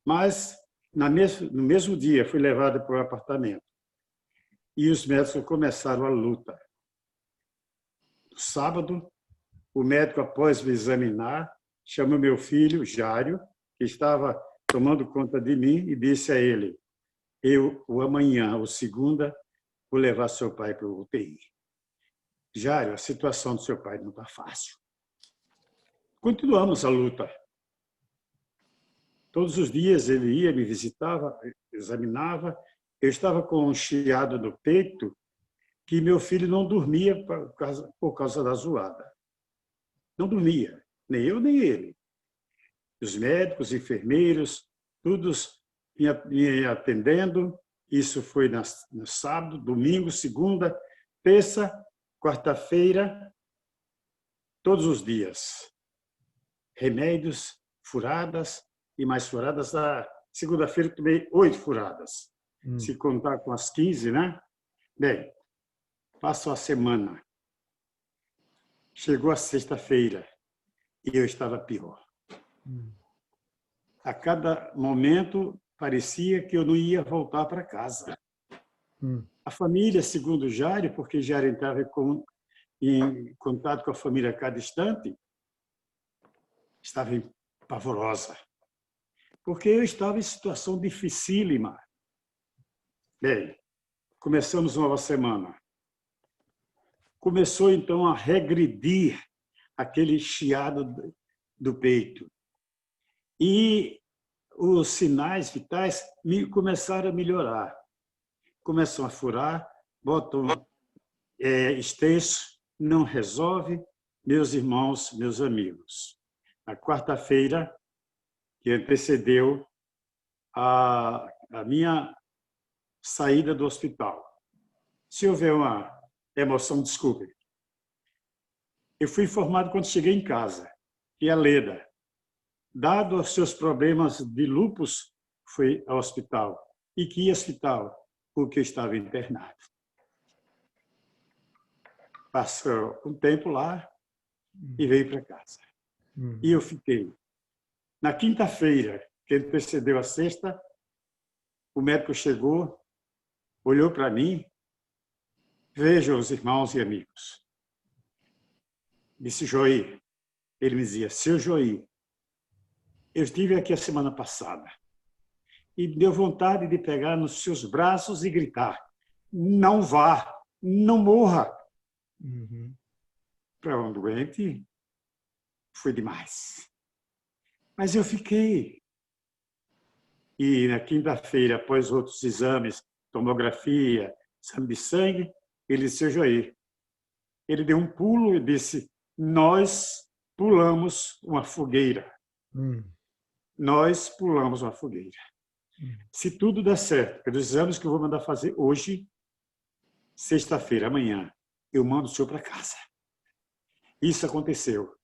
Mas, no mesmo dia, fui levado para o apartamento. E os médicos começaram a luta. No sábado, o médico, após me examinar, chamou meu filho, Jário, que estava tomando conta de mim, e disse a ele: eu, o amanhã, ou segunda, vou levar seu pai para o UTI. Jário, a situação do seu pai não está fácil. Continuamos a luta. Todos os dias ele ia, me visitava, examinava. Eu estava com um chiado no peito que meu filho não dormia por causa da zoada. Não dormia, nem eu, nem ele. Os médicos, enfermeiros, todos me atendendo. Isso foi no sábado, domingo, segunda, terça, quarta-feira, todos os dias. Remédios, furadas e mais furadas. Na segunda-feira tomei 8 furadas. Se contar com as 15, né? Bem, passou a semana. Chegou a sexta-feira e eu estava pior. A cada momento parecia que eu não ia voltar para casa. A família, segundo Jário, porque Jário entrava em contato com a família a cada instante, estava pavorosa, porque eu estava em situação dificílima. Bem, começamos nova semana. Começou, então, a regredir aquele chiado do peito. E os sinais vitais começaram a melhorar. Começam a furar, botam extenso, não resolve. Meus irmãos, meus amigos. Na quarta-feira, que antecedeu a minha saída do hospital. Se houver uma emoção, desculpe. Eu fui informado quando cheguei em casa que a Leda, dado os seus problemas de lúpus, foi ao hospital. E que hospital? Porque eu estava internado. Passou um tempo lá e veio para casa. E eu fiquei. Na quinta-feira, que antecedeu a sexta, o médico chegou, olhou para mim, vejam os irmãos e amigos. Disse: Joí. Ele me dizia: seu Joí, eu estive aqui a semana passada e me deu vontade de pegar nos seus braços e gritar: não vá, não morra. Para um doente, foi demais. Mas eu fiquei. E na quinta-feira, após outros exames, tomografia, exame de sangue, ele disse: seu Joí. Ele deu um pulo e disse: nós pulamos uma fogueira. Nós pulamos uma fogueira. Se tudo der certo, pelos exames que eu vou mandar fazer hoje, sexta-feira, amanhã, eu mando o senhor para casa. Isso aconteceu.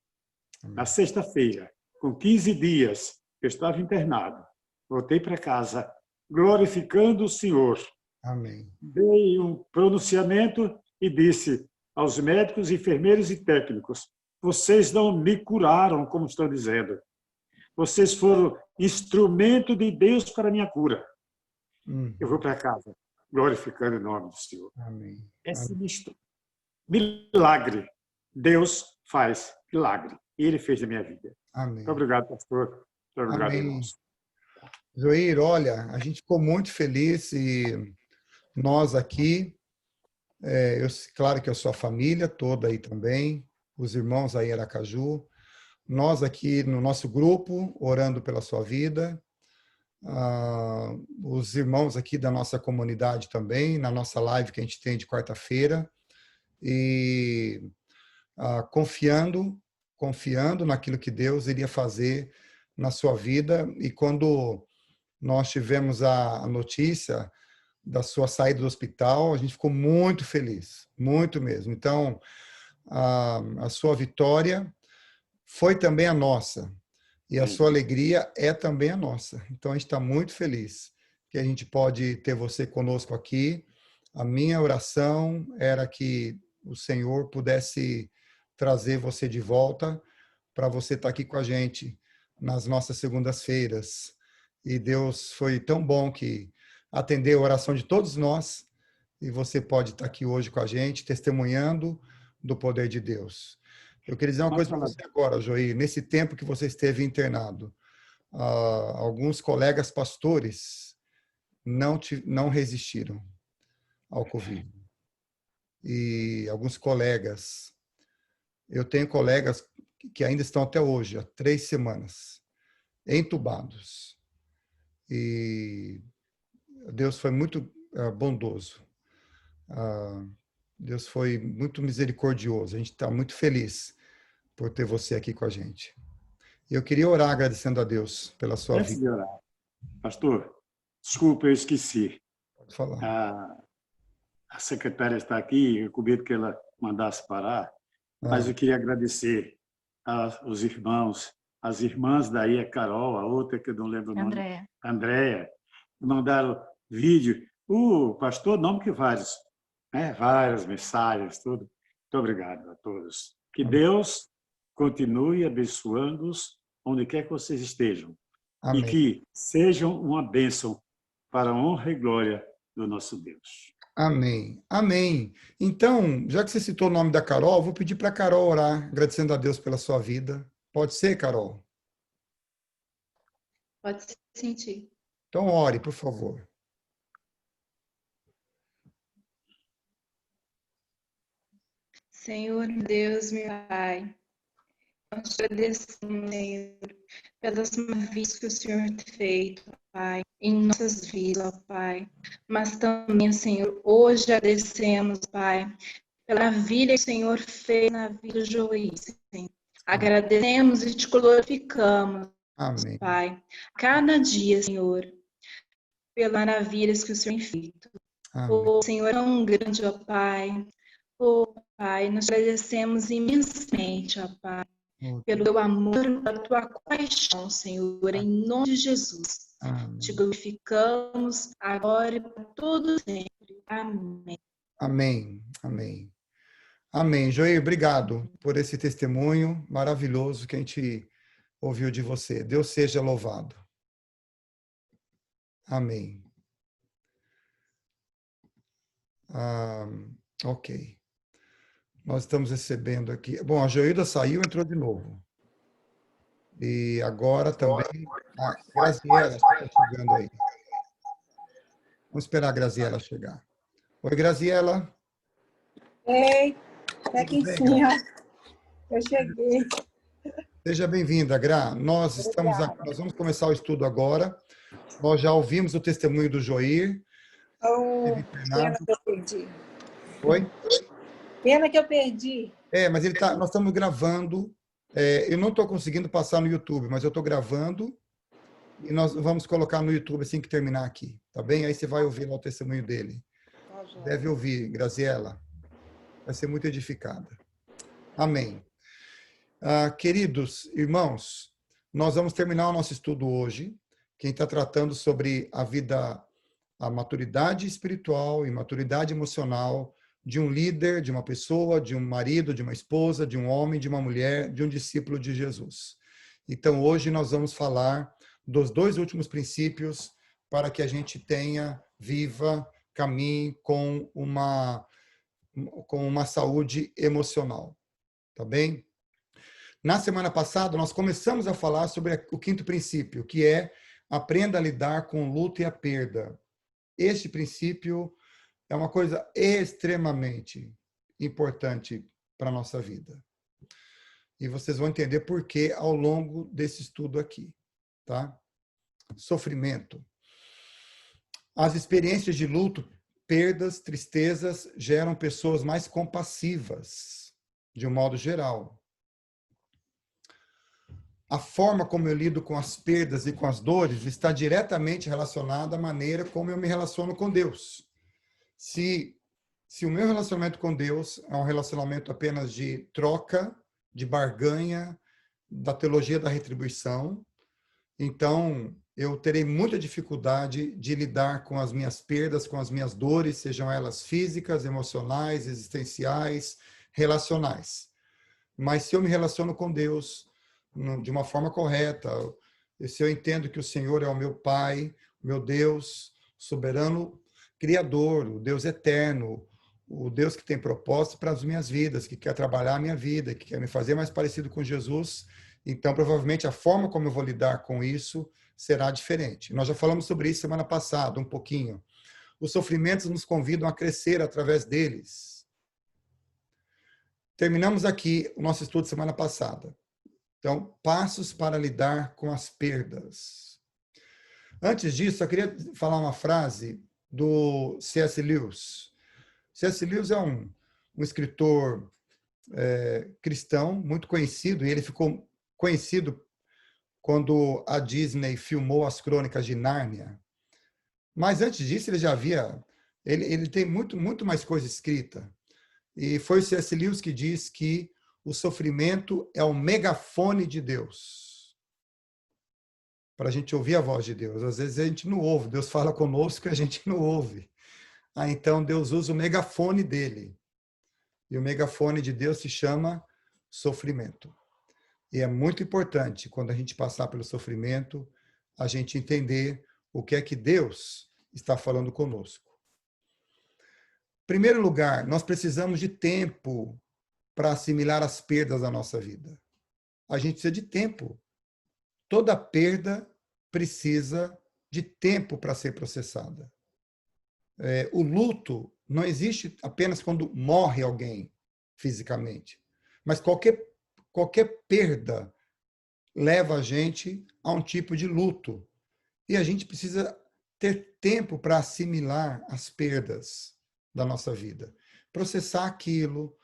Na sexta-feira, com 15 dias, eu estava internado. Voltei para casa, glorificando o Senhor. Amém. Dei um pronunciamento e disse aos médicos, enfermeiros e técnicos: vocês não me curaram, como estão dizendo. Vocês foram instrumento de Deus para a minha cura. Eu vou para casa, glorificando o nome do Senhor. Amém. É sinistro. Milagre. Deus faz milagre. E Ele fez na minha vida. Amém. Muito obrigado, pastor. Muito obrigado, Amém. irmãos. Joir, olha, a gente ficou muito feliz e nós aqui, claro que a sua família toda aí também, os irmãos aí em Aracaju, nós aqui no nosso grupo, orando pela sua vida, os irmãos aqui da nossa comunidade também, na nossa live que a gente tem de quarta-feira, e confiando naquilo que Deus iria fazer na sua vida. E quando nós tivemos a notícia da sua saída do hospital, a gente ficou muito feliz, muito mesmo. Então, a sua vitória foi também a nossa, e a sua alegria é também a nossa. Então, a gente está muito feliz que a gente pode ter você conosco aqui. A minha oração era que o Senhor pudesse trazer você de volta para você estar aqui com a gente nas nossas segundas-feiras. E Deus foi tão bom que atendeu a oração de todos nós. E você pode estar aqui hoje com a gente, testemunhando do poder de Deus. Eu queria dizer uma coisa para você agora, Joí. Nesse tempo que você esteve internado, alguns colegas pastores não resistiram ao Covid. E alguns colegas, eu tenho colegas que ainda estão até hoje, há 3 semanas, entubados. E Deus foi muito bondoso. Deus foi muito misericordioso. A gente está muito feliz por ter você aqui com a gente. E eu queria orar agradecendo a Deus pela sua Antes vida. de orar, pastor, desculpa, eu esqueci. Pode falar. A secretária está aqui, eu com medo que ela mandasse parar, mas eu queria agradecer aos irmãos, as irmãs daí, a Carol, a outra que eu não lembro o nome, Andréia, mandaram vídeo. O pastor, nome que vários, né? Várias mensagens, tudo. Muito obrigado a todos. Que Deus continue abençoando-os onde quer que vocês estejam. Amém. E que sejam uma bênção para a honra e glória do nosso Deus. Amém. Amém. Então, já que você citou o nome da Carol, vou pedir para a Carol orar, agradecendo a Deus pela sua vida. Pode ser, Carol? Pode sentir. Então, ore, por favor. Senhor Deus, meu Pai, nós te agradecemos, Senhor, pelas maravilhas que o Senhor tem feito, Pai, em nossas vidas, ó Pai. Mas também, Senhor, hoje agradecemos, Pai, pela maravilha que o Senhor fez na vida do Joí, Senhor. Agradecemos e te glorificamos, Amém. Pai, cada dia, Senhor, pelas maravilhas que o Senhor tem feito. O Senhor é um grande, ó Pai. Pai, nós agradecemos imensamente, ó Pai, pelo teu amor, pela tua compaixão, Senhor, em nome de Jesus. Amém. Te glorificamos agora e para todo sempre. Amém. Amém. Amém. Amém. Joí, obrigado por esse testemunho maravilhoso que a gente ouviu de você. Deus seja louvado. Amém. Ok. Nós estamos recebendo aqui. Bom, a Joilda saiu e entrou de novo. E agora também a Graziela está chegando aí. Vamos esperar a Graziela chegar. Oi, Graziela. Ei, até aqui em cima. Eu cheguei. Seja bem-vinda, Gra. Nós vamos começar o estudo agora. Nós já ouvimos o testemunho do Joir. Pena que eu perdi. Oi? Pena que eu perdi. Mas nós estamos gravando. Eu não estou conseguindo passar no YouTube, mas eu estou gravando e nós vamos colocar no YouTube assim que terminar aqui, tá bem? Aí você vai ouvir lá o testemunho dele. Deve ouvir, Graziela. Vai ser muito edificada. Amém. Queridos irmãos, nós vamos terminar o nosso estudo hoje. Quem está tratando sobre a maturidade espiritual e maturidade emocional de um líder, de uma pessoa, de um marido, de uma esposa, de um homem, de uma mulher, de um discípulo de Jesus. Então, hoje nós vamos falar dos 2 últimos princípios para que a gente caminhe com uma saúde emocional. Tá bem? Na semana passada, nós começamos a falar sobre o 5º princípio, que é aprenda a lidar com o luto e a perda. Este princípio é uma coisa extremamente importante para a nossa vida. E vocês vão entender por quê ao longo desse estudo aqui. Tá? Sofrimento. As experiências de luto, perdas, tristezas geram pessoas mais compassivas, de um modo geral. A forma como eu lido com as perdas e com as dores está diretamente relacionada à maneira como eu me relaciono com Deus. Se o meu relacionamento com Deus é um relacionamento apenas de troca, de barganha, da teologia da retribuição, então eu terei muita dificuldade de lidar com as minhas perdas, com as minhas dores, sejam elas físicas, emocionais, existenciais, relacionais. Mas se eu me relaciono com Deus de uma forma correta, E se eu entendo que o Senhor é o meu Pai, meu Deus, soberano, criador, o Deus eterno, o Deus que tem propósito para as minhas vidas, que quer trabalhar a minha vida, que quer me fazer mais parecido com Jesus, então provavelmente a forma como eu vou lidar com isso será diferente. Nós já falamos sobre isso semana passada, um pouquinho. Os sofrimentos nos convidam a crescer através deles. Terminamos aqui o nosso estudo semana passada. Então, passos para lidar com as perdas. Antes disso, eu queria falar uma frase do C.S. Lewis. C.S. Lewis é um escritor cristão muito conhecido, e ele ficou conhecido quando a Disney filmou as Crônicas de Nárnia. Mas antes disso, ele já havia... Ele tem muito mais coisa escrita. E foi o C.S. Lewis que diz que o sofrimento é o megafone de Deus. Para a gente ouvir a voz de Deus. Às vezes a gente não ouve, Deus fala conosco e a gente não ouve. Então Deus usa o megafone dele. E o megafone de Deus se chama sofrimento. E é muito importante, quando a gente passar pelo sofrimento, a gente entender o que é que Deus está falando conosco. Em primeiro lugar, nós precisamos de tempo para assimilar as perdas da nossa vida. A gente precisa de tempo. Toda perda precisa de tempo para ser processada. O luto não existe apenas quando morre alguém fisicamente, mas qualquer perda leva a gente a um tipo de luto. E a gente precisa ter tempo para assimilar as perdas da nossa vida. Processar aquilo,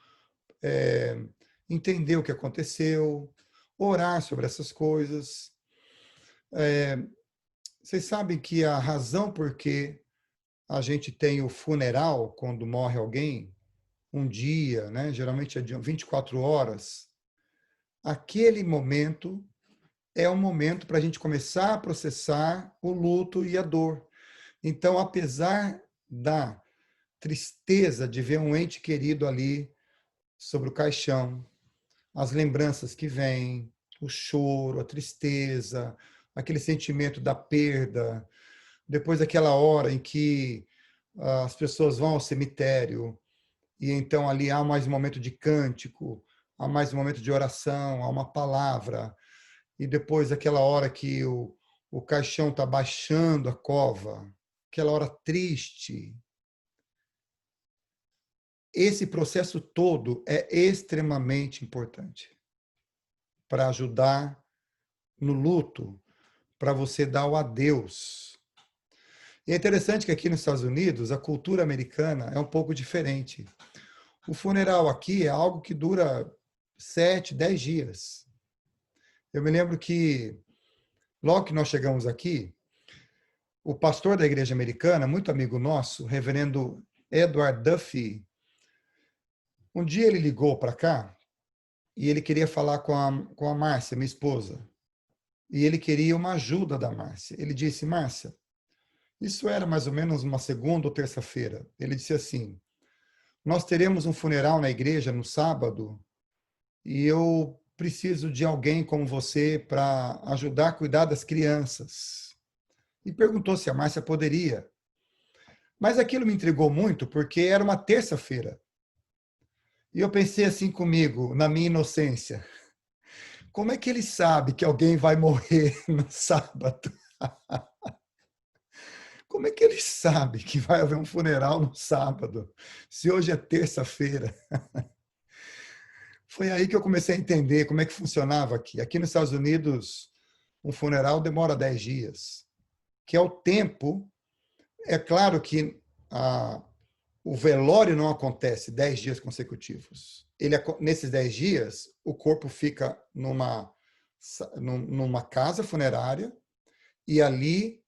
entender o que aconteceu, orar sobre essas coisas. Vocês sabem que a razão por que a gente tem o funeral quando morre alguém, um dia, né? Geralmente é de 24 horas, aquele momento é um momento para a gente começar a processar o luto e a dor. Então, apesar da tristeza de ver um ente querido ali sobre o caixão, as lembranças que vêm, o choro, a tristeza, aquele sentimento da perda, depois daquela hora em que as pessoas vão ao cemitério, e então ali há mais um momento de cântico, há mais um momento de oração, há uma palavra, e depois aquela hora que o caixão está baixando a cova, aquela hora triste. Esse processo todo é extremamente importante para ajudar no luto, para você dar o adeus. E é interessante que aqui nos Estados Unidos, a cultura americana é um pouco diferente. O funeral aqui é algo que dura 7, 10 dias. Eu me lembro que, logo que nós chegamos aqui, o pastor da igreja americana, muito amigo nosso, o reverendo Edward Duffy, um dia ele ligou para cá e ele queria falar com a Márcia, minha esposa. E ele queria uma ajuda da Márcia. Ele disse: Márcia, isso era mais ou menos uma segunda ou terça-feira. Ele disse assim: nós teremos um funeral na igreja no sábado e eu preciso de alguém como você para ajudar a cuidar das crianças. E perguntou se a Márcia poderia. Mas aquilo me intrigou muito porque era uma terça-feira. E eu pensei assim comigo, na minha inocência: como é que ele sabe que alguém vai morrer no sábado? Como é que ele sabe que vai haver um funeral no sábado, se hoje é terça-feira? Foi aí que eu comecei a entender como é que funcionava aqui. Aqui nos Estados Unidos, um funeral demora 10 dias, que é o tempo. É claro que o velório não acontece 10 dias consecutivos. Nesses 10 dias, o corpo fica numa casa funerária e ali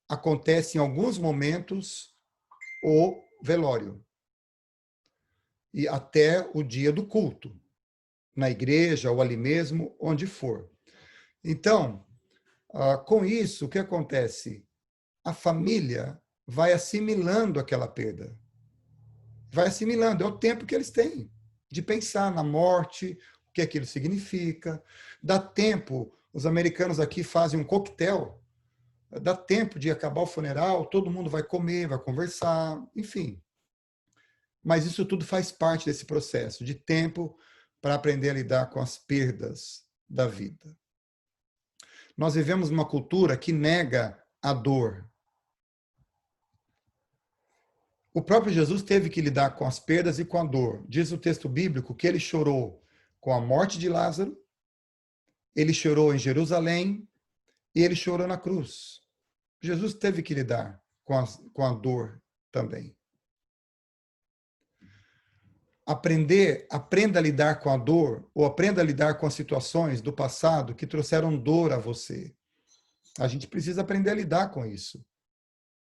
acontece em alguns momentos o velório. E até o dia do culto, na igreja ou ali mesmo, onde for. Então, com isso, o que acontece? A família vai assimilando aquela perda. Vai assimilando, é o tempo que eles têm de pensar na morte, o que aquilo significa. Dá tempo Os americanos aqui fazem um coquetel, dá tempo de acabar o funeral, todo mundo vai comer, vai conversar, enfim. Mas isso tudo faz parte desse processo de tempo para aprender a lidar com as perdas da vida. Nós vivemos uma cultura que nega a dor. O próprio Jesus teve que lidar com as perdas e com a dor. Diz o texto bíblico que ele chorou com a morte de Lázaro, ele chorou em Jerusalém e ele chorou na cruz. Jesus teve que lidar com a dor também. Aprenda a lidar com a dor, ou aprenda a lidar com as situações do passado que trouxeram dor a você. A gente precisa aprender a lidar com isso,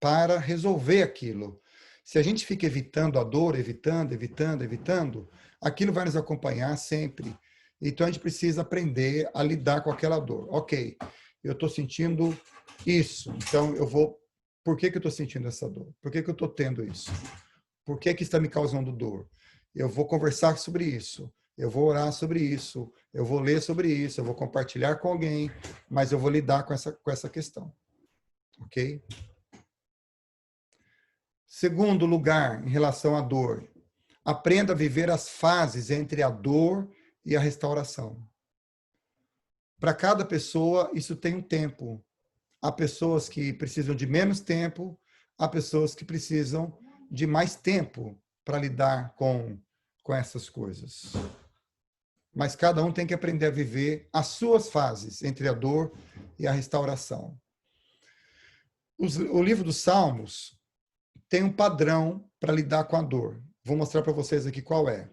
para resolver aquilo. Se a gente fica evitando a dor, evitando, aquilo vai nos acompanhar sempre. Então, a gente precisa aprender a lidar com aquela dor. Ok, eu estou sentindo isso, então eu vou... Por que eu estou sentindo essa dor? Por que eu estou tendo isso? Por que está me causando dor? Eu vou conversar sobre isso, eu vou orar sobre isso, eu vou ler sobre isso, eu vou compartilhar com alguém, mas eu vou lidar com essa questão. Ok? Segundo lugar, em relação à dor, aprenda a viver as fases entre a dor e a restauração. Para cada pessoa, isso tem um tempo. Há pessoas que precisam de menos tempo, há pessoas que precisam de mais tempo para lidar com essas coisas. Mas cada um tem que aprender a viver as suas fases entre a dor e a restauração. O livro dos Salmos tem um padrão para lidar com a dor. Vou mostrar para vocês aqui qual é.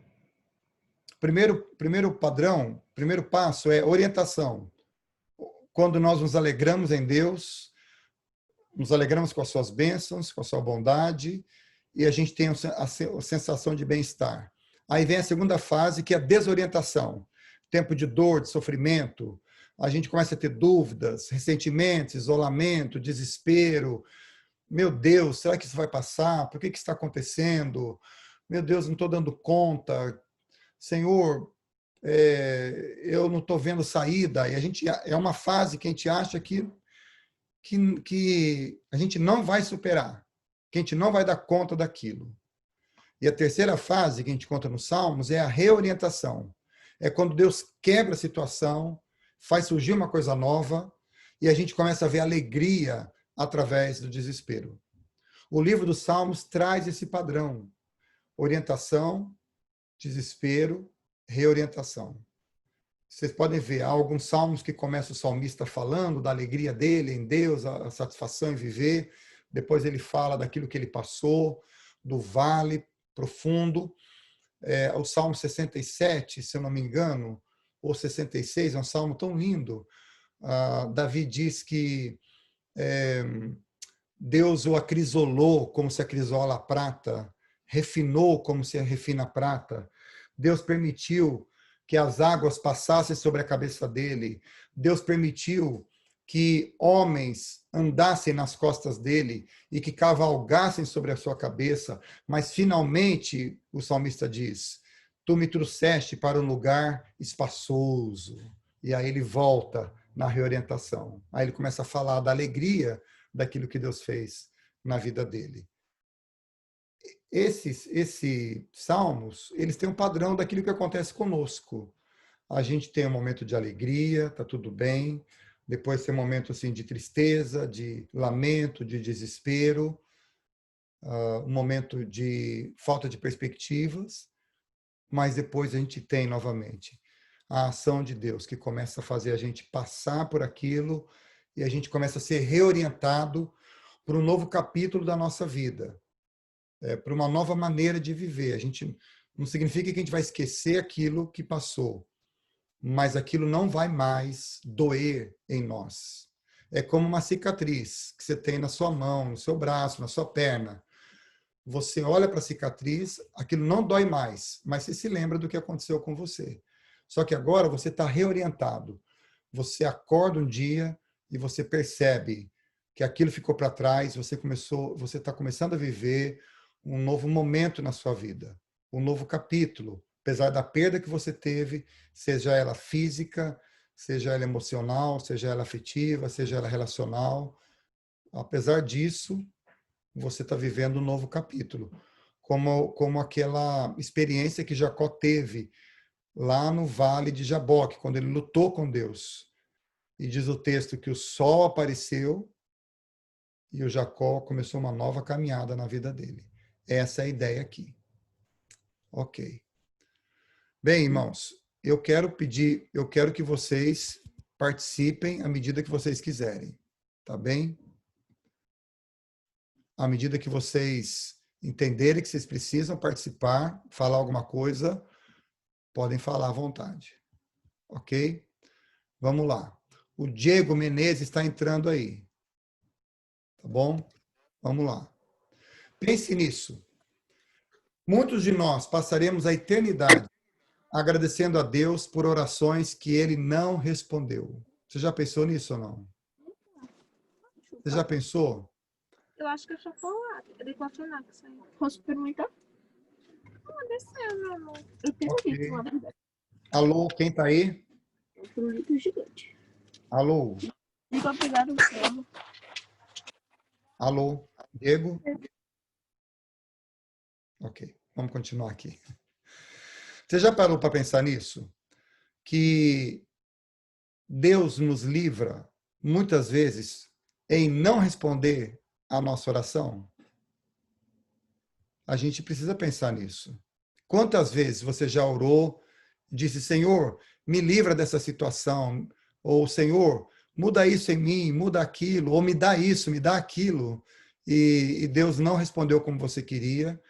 Primeiro padrão, primeiro passo é orientação. Quando nós nos alegramos em Deus, nos alegramos com as suas bênçãos, com a sua bondade, e a gente tem a sensação de bem-estar. Aí vem a segunda fase, que é a desorientação. Tempo de dor, de sofrimento, a gente começa a ter dúvidas, ressentimentos, isolamento, desespero. Meu Deus, será que isso vai passar? Por que está acontecendo? Meu Deus, não estou dando conta. Senhor, eu não estou vendo saída. E é uma fase que a gente acha que a gente não vai superar, que a gente não vai dar conta daquilo. E a terceira fase que a gente conta nos Salmos é a reorientação. É quando Deus quebra a situação, faz surgir uma coisa nova e a gente começa a ver alegria através do desespero. O livro dos Salmos traz esse padrão. Orientação, desespero, reorientação. Vocês podem ver, há alguns salmos que começa o salmista falando da alegria dele em Deus, a satisfação em viver. Depois ele fala daquilo que ele passou, do vale profundo. O Salmo 67, se eu não me engano, ou 66, é um salmo tão lindo. Davi diz que Deus o acrisolou como se acrisola a prata, refinou como se refina a prata. Deus permitiu que as águas passassem sobre a cabeça dele. Deus permitiu que homens andassem nas costas dele e que cavalgassem sobre a sua cabeça, mas finalmente, o salmista diz, tu me trouxeste para um lugar espaçoso. E aí ele volta na reorientação. Aí ele começa a falar da alegria daquilo que Deus fez na vida dele. Esses salmos, eles têm um padrão daquilo que acontece conosco. A gente tem um momento de alegria, tá tudo bem. Depois tem um momento assim de tristeza, de lamento, de desespero, um momento de falta de perspectivas, mas depois a gente tem novamente a ação de Deus que começa a fazer a gente passar por aquilo e a gente começa a ser reorientado para um novo capítulo da nossa vida, para uma nova maneira de viver. A gente não significa que a gente vai esquecer aquilo que passou, mas aquilo não vai mais doer em nós. É como uma cicatriz que você tem na sua mão, no seu braço, na sua perna. Você olha para a cicatriz, aquilo não dói mais, mas você se lembra do que aconteceu com você. Só que agora você está reorientado. Você acorda um dia e você percebe que aquilo ficou para trás, você está começando a viver um novo momento na sua vida, um novo capítulo. Apesar da perda que você teve, seja ela física, seja ela emocional, seja ela afetiva, seja ela relacional. Apesar disso, você está vivendo um novo capítulo, como aquela experiência que Jacó teve lá no Vale de Jaboque, quando ele lutou com Deus. E diz o texto que o sol apareceu e o Jacó começou uma nova caminhada na vida dele. Essa é a ideia aqui. Ok. Bem, irmãos, eu quero que vocês participem à medida que vocês quiserem, tá bem? À medida que vocês entenderem que vocês precisam participar, falar alguma coisa, podem falar à vontade. Ok? Vamos lá. O Diego Menezes está entrando aí. Tá bom? Vamos lá. Pense nisso. Muitos de nós passaremos a eternidade agradecendo a Deus por orações que ele não respondeu. Você já pensou nisso ou não? Você já pensou? Eu acho que é chocolate. É de coacionar que saiu. Posso perguntar? Não, desceu, meu amor. Eu tenho visto, na verdade. Alô, quem está aí? É um pirulito gigante. Alô? Muito obrigado, Marcelo. Alô? Diego? Ok, vamos continuar aqui. Você já parou para pensar nisso? Que Deus nos livra, muitas vezes, em não responder à nossa oração? A gente precisa pensar nisso. Quantas vezes você já orou, disse, Senhor, me livra dessa situação, ou Senhor, muda isso em mim, muda aquilo, ou me dá isso, me dá aquilo, e Deus não respondeu como você queria,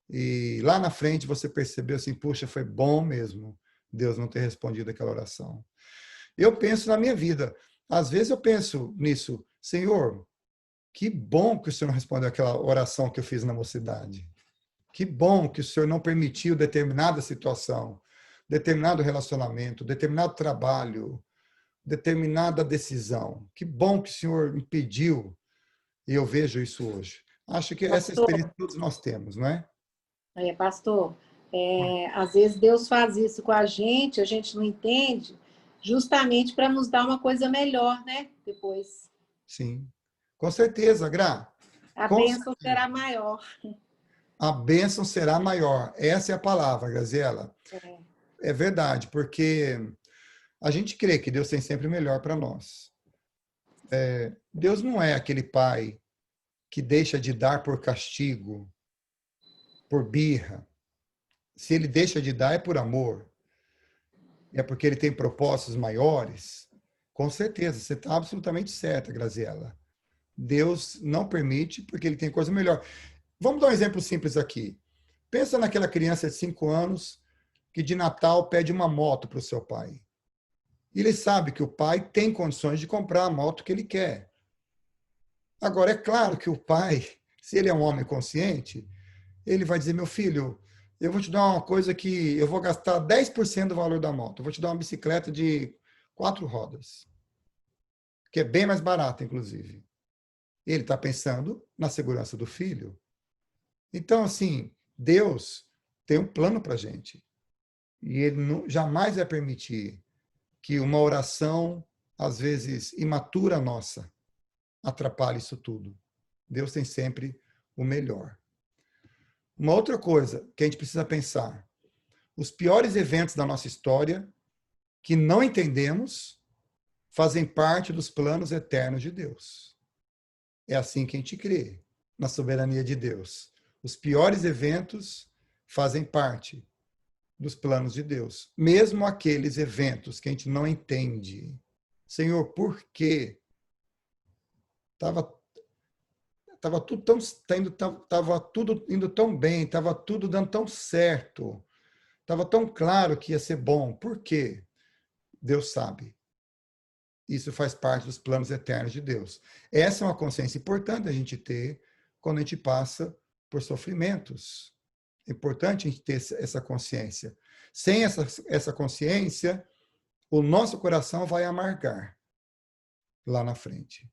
e lá na frente você percebeu assim, puxa, foi bom mesmo Deus não ter respondido aquela oração. Eu penso na minha vida, às vezes eu penso nisso, Senhor, que bom que o Senhor não respondeu aquela oração que eu fiz na mocidade. Que bom que o Senhor não permitiu determinada situação, determinado relacionamento, determinado trabalho, determinada decisão. Que bom que o Senhor impediu. E eu vejo isso hoje. Acho que essa experiência todos nós temos, não é? Pastor, às vezes Deus faz isso com a gente não entende, justamente para nos dar uma coisa melhor, né? Depois. Sim. Com certeza, Gra. A Com bênção certeza. será maior. A bênção será maior. Essa é a palavra, Graziela. É verdade, porque a gente crê que Deus tem sempre o melhor para nós. Deus não é aquele pai que deixa de dar por castigo, por birra. Se ele deixa de dar, é por amor. É porque ele tem propósitos maiores. Com certeza, você está absolutamente certa, Graziela. Deus não permite porque ele tem coisa melhor. Vamos dar um exemplo simples aqui. Pensa naquela criança de 5 anos que de Natal pede uma moto para o seu pai. E ele sabe que o pai tem condições de comprar a moto que ele quer. Agora, é claro que o pai, se ele é um homem consciente, ele vai dizer, meu filho, eu vou te dar uma coisa que eu vou gastar 10% do valor da moto. Eu vou te dar uma bicicleta de 4 rodas, que é bem mais barata, inclusive. Ele está pensando na segurança do filho. Então, assim, Deus tem um plano para a gente. E ele jamais vai permitir que uma oração, às vezes imatura nossa, atrapalhe isso tudo. Deus tem sempre o melhor. Uma outra coisa que a gente precisa pensar: os piores eventos da nossa história, que não entendemos, fazem parte dos planos eternos de Deus. É assim que a gente crê, na soberania de Deus. Os piores eventos fazem parte dos planos de Deus, mesmo aqueles eventos que a gente não entende. Senhor, por quê? Tava tudo indo tão bem, estava tudo dando tão certo, estava tão claro que ia ser bom. Por quê? Deus sabe. Isso faz parte dos planos eternos de Deus. Essa é uma consciência importante a gente ter quando a gente passa por sofrimentos. É importante a gente ter essa consciência. Sem essa consciência, o nosso coração vai amargar lá na frente.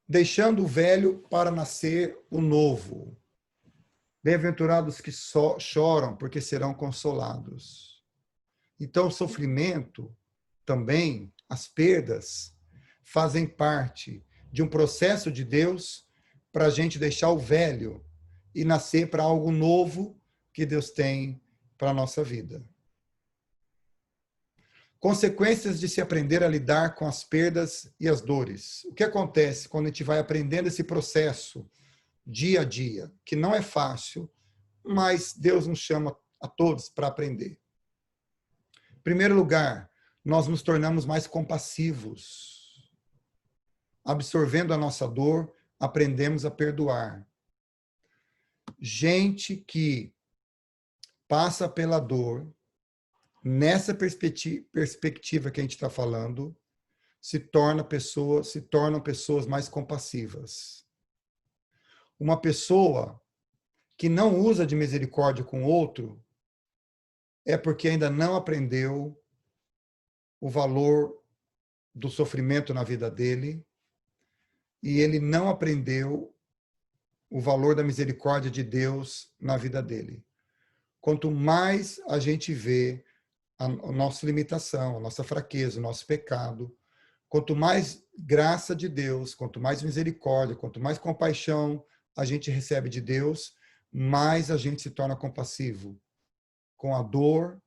Deixando o velho para nascer o novo. Bem-aventurados que só choram, porque serão consolados. Então, o sofrimento também, as perdas, fazem parte de um processo de Deus para a gente deixar o velho e nascer para algo novo que Deus tem para a nossa vida. Consequências de se aprender a lidar com as perdas e as dores. O que acontece quando a gente vai aprendendo esse processo dia a dia, que não é fácil, mas Deus nos chama a todos para aprender. Em primeiro lugar, nós nos tornamos mais compassivos. Absorvendo a nossa dor, aprendemos a perdoar. Gente que passa pela dor, nessa perspectiva que a gente está falando, se tornam pessoas mais compassivas. Uma pessoa que não usa de misericórdia com o outro é porque ainda não aprendeu o valor do sofrimento na vida dele e ele não aprendeu o valor da misericórdia de Deus na vida dele. Quanto mais a gente vê a nossa limitação, a nossa fraqueza, o nosso pecado, quanto mais graça de Deus, quanto mais misericórdia, quanto mais compaixão a gente recebe de Deus, mais a gente se torna compassivo com a dor,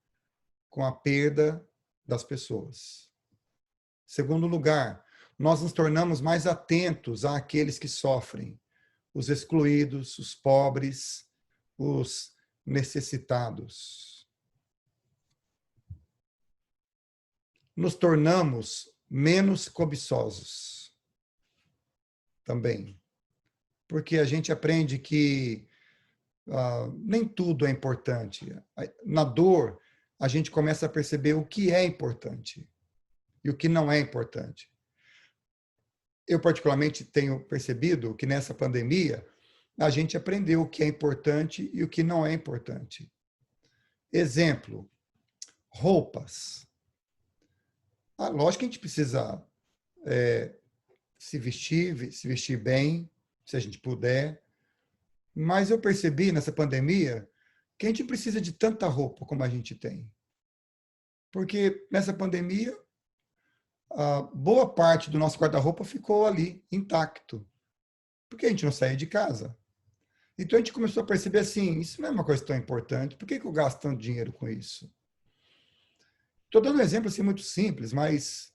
com a perda das pessoas. Segundo lugar, nós nos tornamos mais atentos àqueles que sofrem, os excluídos, os pobres, os necessitados. Nos tornamos menos cobiçosos também, porque a gente aprende que nem tudo é importante. Na dor, a gente começa a perceber o que é importante e o que não é importante. Eu, particularmente, tenho percebido que nessa pandemia, a gente aprendeu o que é importante e o que não é importante. Exemplo, roupas. Lógico que a gente precisa se vestir bem, se a gente puder, mas eu percebi nessa pandemia que a gente precisa de tanta roupa como a gente tem. Porque nessa pandemia, a boa parte do nosso guarda-roupa ficou ali, intacto, porque a gente não saía de casa. Então a gente começou a perceber assim, isso não é uma coisa tão importante, por que eu gasto tanto dinheiro com isso? Estou dando um exemplo assim, muito simples, mas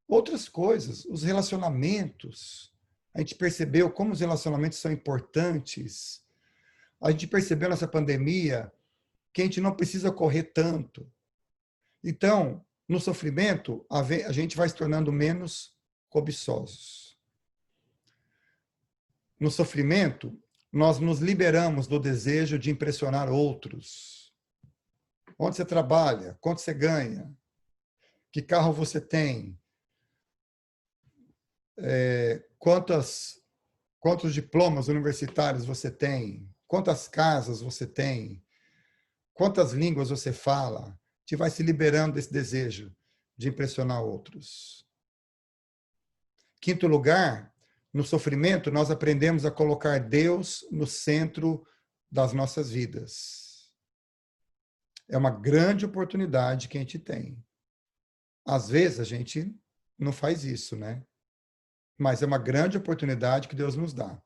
outras coisas, os relacionamentos, a gente percebeu como os relacionamentos são importantes, a gente percebeu nessa pandemia que a gente não precisa correr tanto. Então, no sofrimento, a gente vai se tornando menos cobiçosos. No sofrimento, nós nos liberamos do desejo de impressionar outros. Onde você trabalha? Quanto você ganha? Que carro você tem? Quantos diplomas universitários você tem? Quantas casas você tem? Quantas línguas você fala? A gente vai se liberando desse desejo de impressionar outros. Quinto lugar, no sofrimento, nós aprendemos a colocar Deus no centro das nossas vidas. É uma grande oportunidade que a gente tem. Às vezes a gente não faz isso, né? Mas é uma grande oportunidade que Deus nos dá.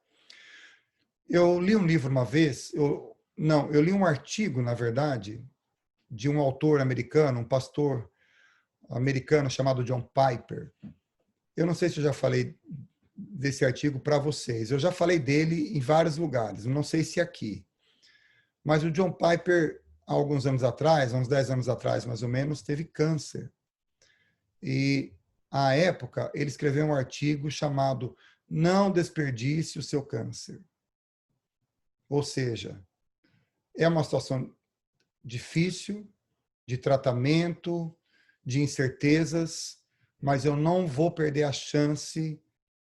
Eu li um livro uma vez, eu li um artigo, na verdade, de um autor americano, um pastor americano chamado John Piper. Eu não sei se eu já falei desse artigo para vocês. Eu já falei dele em vários lugares, não sei se aqui. Mas o John Piper, há alguns anos atrás, uns 10 anos atrás mais ou menos, teve câncer. E, à época, ele escreveu um artigo chamado Não Desperdice o Seu Câncer. Ou seja, é uma situação difícil, de tratamento, de incertezas, mas eu não vou perder a chance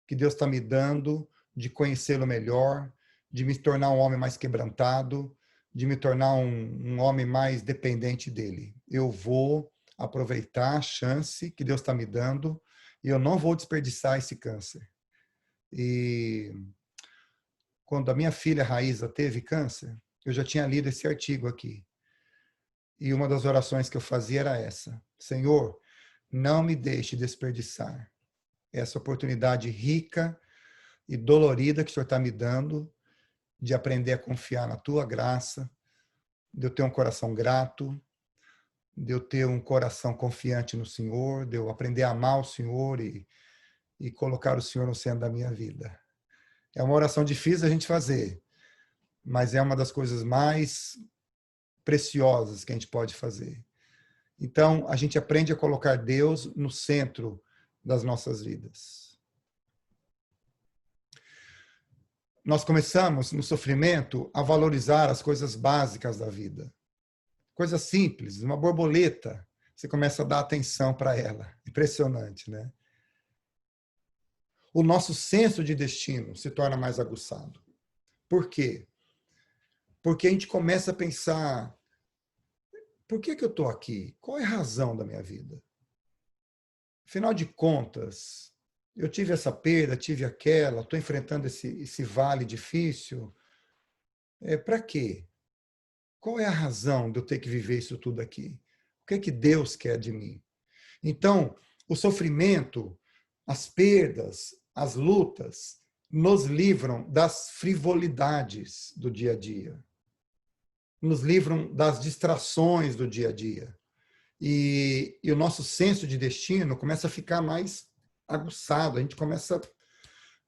que Deus está me dando de conhecê-lo melhor, de me tornar um homem mais quebrantado, de me tornar um homem mais dependente dele. Eu vou aproveitar a chance que Deus está me dando e eu não vou desperdiçar esse câncer. E quando a minha filha Raíza teve câncer, Eu já tinha lido esse artigo aqui. E uma das orações que eu fazia era essa: Senhor, não me deixe desperdiçar essa oportunidade rica e dolorida que o Senhor está me dando de aprender a confiar na tua graça, de eu ter um coração grato, de eu ter um coração confiante no Senhor, de eu aprender a amar o Senhor e colocar o Senhor no centro da minha vida. É uma oração difícil a gente fazer, mas é uma das coisas mais preciosas que a gente pode fazer. Então, a gente aprende a colocar Deus no centro das nossas vidas. Nós começamos, no sofrimento, a valorizar as coisas básicas da vida. Coisas simples, uma borboleta, você começa a dar atenção para ela. Impressionante, né? O nosso senso de destino se torna mais aguçado. Por quê? Porque a gente começa a pensar: por que eu estou aqui? Qual é a razão da minha vida? Afinal de contas, eu tive essa perda, tive aquela, estou enfrentando esse vale difícil. Para quê? Qual é a razão de eu ter que viver isso tudo aqui? O que é que Deus quer de mim? Então, o sofrimento, as perdas, as lutas, nos livram das frivolidades do dia a dia. Nos livram das distrações do dia a dia. E o nosso senso de destino começa a ficar mais aguçado, a gente começa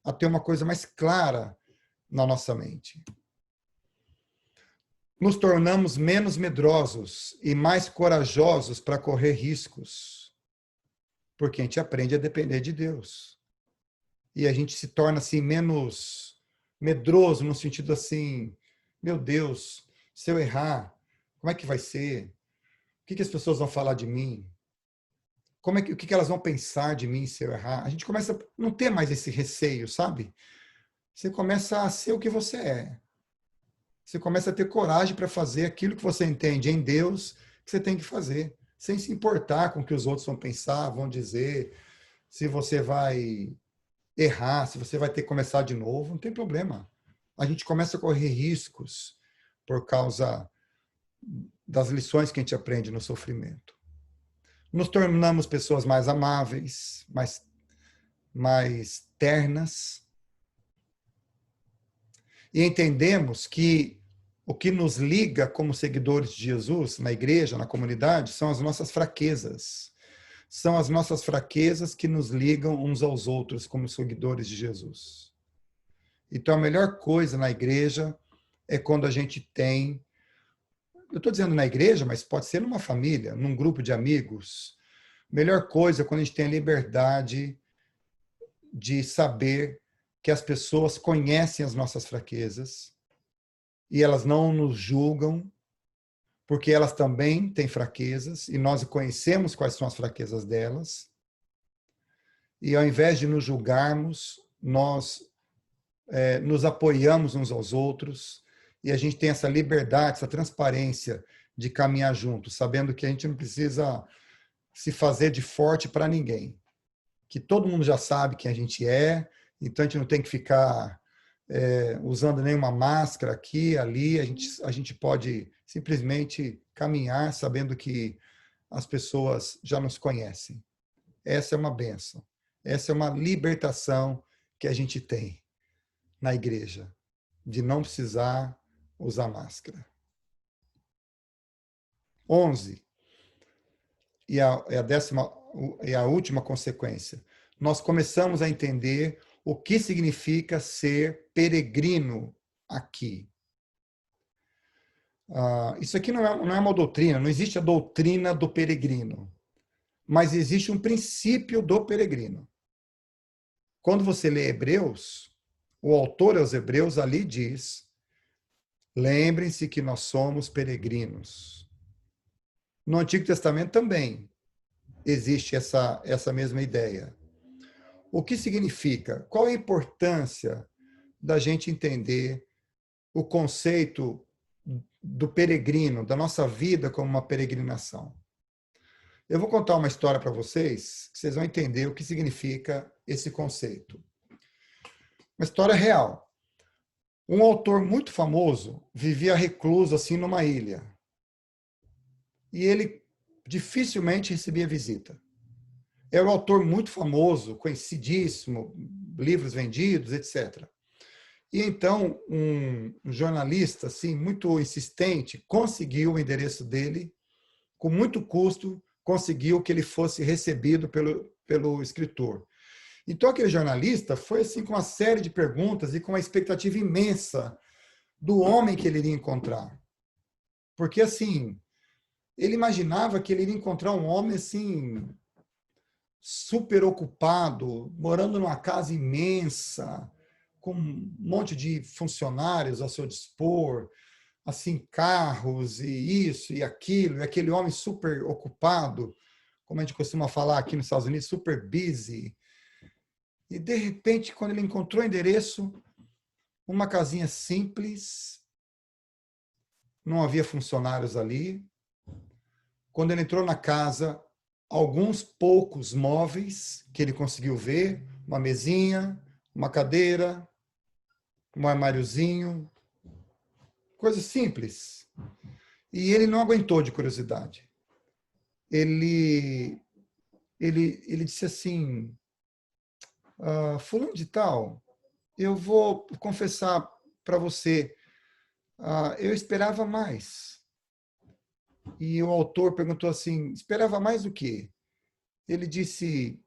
a ter uma coisa mais clara na nossa mente. Nos tornamos menos medrosos e mais corajosos para correr riscos, porque a gente aprende a depender de Deus. E a gente se torna assim menos medroso no sentido assim: meu Deus, se eu errar, como é que vai ser? O que as pessoas vão falar de mim? O que elas vão pensar de mim se eu errar? A gente começa a não ter mais esse receio, sabe? Você começa a ser o que você é. Você começa a ter coragem para fazer aquilo que você entende em Deus que você tem que fazer, sem se importar com o que os outros vão pensar, vão dizer, se você vai errar, se você vai ter que começar de novo, não tem problema. A gente começa a correr riscos por causa das lições que a gente aprende no sofrimento. Nos tornamos pessoas mais amáveis, mais ternas, e entendemos que o que nos liga como seguidores de Jesus, na igreja, na comunidade, são as nossas fraquezas. São as nossas fraquezas que nos ligam uns aos outros como seguidores de Jesus. Então, a melhor coisa na igreja é quando a gente tem... Eu estou dizendo na igreja, mas pode ser numa família, num grupo de amigos. Melhor coisa é quando a gente tem a liberdade de saber que as pessoas conhecem as nossas fraquezas e elas não nos julgam, porque elas também têm fraquezas e nós conhecemos quais são as fraquezas delas. E ao invés de nos julgarmos, nós nos apoiamos uns aos outros e a gente tem essa liberdade, essa transparência de caminhar juntos, sabendo que a gente não precisa se fazer de forte para ninguém, que todo mundo já sabe quem a gente é, então a gente não tem que ficar usando nenhuma máscara aqui, ali, a gente pode simplesmente caminhar sabendo que as pessoas já nos conhecem. Essa é uma bênção, essa é uma libertação que a gente tem na igreja, de não precisar usar máscara. 11. E a última consequência. Nós começamos a entender o que significa ser peregrino aqui. Isso aqui não é uma doutrina, não existe a doutrina do peregrino, mas existe um princípio do peregrino. Quando você lê Hebreus, o autor aos Hebreus ali diz: lembrem-se que nós somos peregrinos. No Antigo Testamento também existe essa mesma ideia. O que significa? Qual a importância da gente entender o conceito do peregrino, da nossa vida como uma peregrinação? Eu vou contar uma história para vocês, que vocês vão entender o que significa esse conceito. Uma história real. Um autor muito famoso vivia recluso assim numa ilha. E ele dificilmente recebia visita. Era um autor muito famoso, conhecidíssimo, livros vendidos, etc. E então um jornalista assim muito insistente conseguiu o endereço dele, com muito custo, conseguiu que ele fosse recebido pelo escritor. Então aquele jornalista foi assim com uma série de perguntas e com uma expectativa imensa do homem que ele iria encontrar. Porque assim, ele imaginava que ele iria encontrar um homem assim super ocupado, morando numa casa imensa, com um monte de funcionários ao seu dispor, assim, carros e isso e aquilo, e aquele homem super ocupado, como a gente costuma falar aqui nos Estados Unidos, super busy. E, de repente, quando ele encontrou o endereço, uma casinha simples, não havia funcionários ali. Quando ele entrou na casa, alguns poucos móveis que ele conseguiu ver, uma mesinha, uma cadeira, um armáriozinho, coisa simples. E ele não aguentou de curiosidade. Ele disse assim, fulano de tal, eu vou confessar para você, eu esperava mais. E o autor perguntou assim, esperava mais do quê? Ele disse,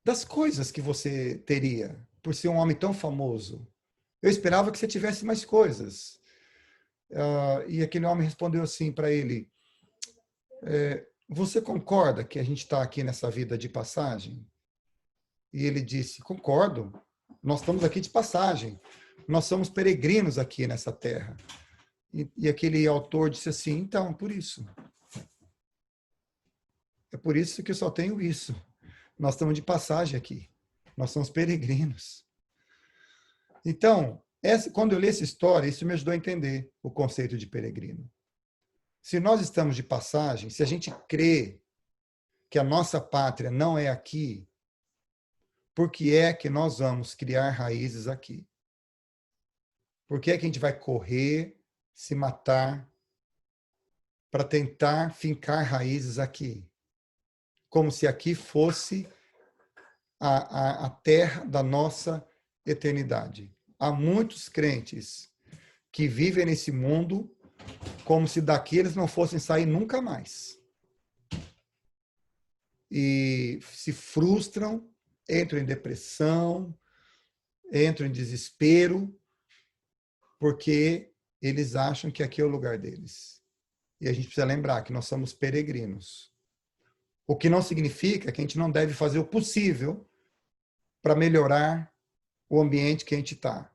das coisas que você teria, por ser um homem tão famoso. Eu esperava que você tivesse mais coisas. E aquele homem respondeu assim para ele, você concorda que a gente está aqui nessa vida de passagem? E ele disse, concordo, nós estamos aqui de passagem, nós somos peregrinos aqui nessa terra. E aquele autor disse assim, então, por isso. É por isso que eu só tenho isso. Nós estamos de passagem aqui. Nós somos peregrinos. Então, quando eu li essa história, isso me ajudou a entender o conceito de peregrino. Se nós estamos de passagem, se a gente crê que a nossa pátria não é aqui, por que é que nós vamos criar raízes aqui? Por que é que a gente vai correr, se matar, para tentar fincar raízes aqui? Como se aqui fosse a terra da nossa eternidade. Há muitos crentes que vivem nesse mundo como se daqui eles não fossem sair nunca mais. E se frustram, entram em depressão, entram em desespero, porque eles acham que aqui é o lugar deles. E a gente precisa lembrar que nós somos peregrinos. O que não significa que a gente não deve fazer o possível para melhorar o ambiente que a gente está.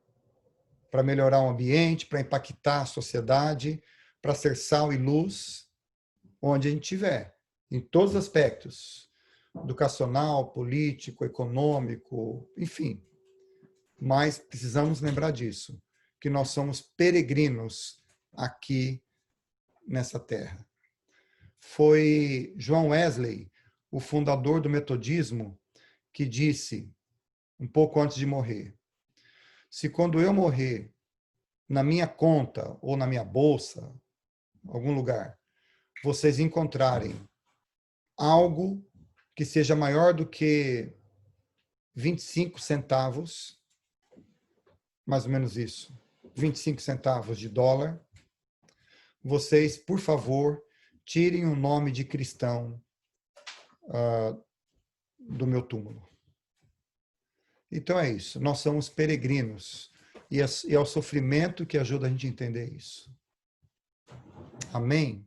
Para melhorar o ambiente, para impactar a sociedade, para ser sal e luz onde a gente estiver, em todos os aspectos, educacional, político, econômico, enfim. Mas precisamos lembrar disso, que nós somos peregrinos aqui nessa terra. Foi John Wesley, o fundador do metodismo, que disse, um pouco antes de morrer, se quando eu morrer, na minha conta ou na minha bolsa, algum lugar, vocês encontrarem algo que seja maior do que 25 centavos, mais ou menos isso, 25 centavos de dólar, vocês, por favor, tirem o nome de cristão do meu túmulo. Então é isso, nós somos peregrinos e é o sofrimento que ajuda a gente a entender isso. Amém?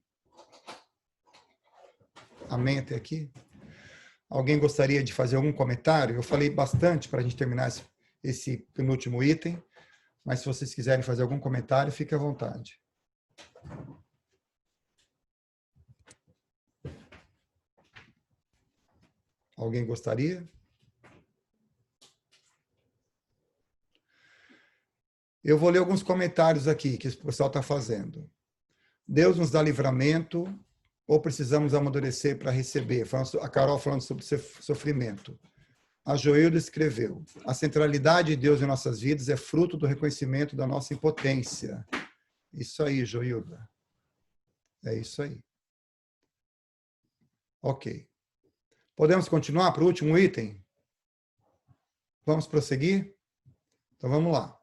Amém até aqui? Alguém gostaria de fazer algum comentário? Eu falei bastante para a gente terminar esse penúltimo item, mas se vocês quiserem fazer algum comentário, fique à vontade. Alguém gostaria? Eu vou ler alguns comentários aqui que o pessoal está fazendo. Deus nos dá livramento ou precisamos amadurecer para receber? A Carol falando sobre sofrimento. a Joilda escreveu: a centralidade de Deus em nossas vidas é fruto do reconhecimento da nossa impotência. Isso aí, Joilda. É isso aí. Ok. Podemos continuar para o último item? Vamos prosseguir? Então vamos lá.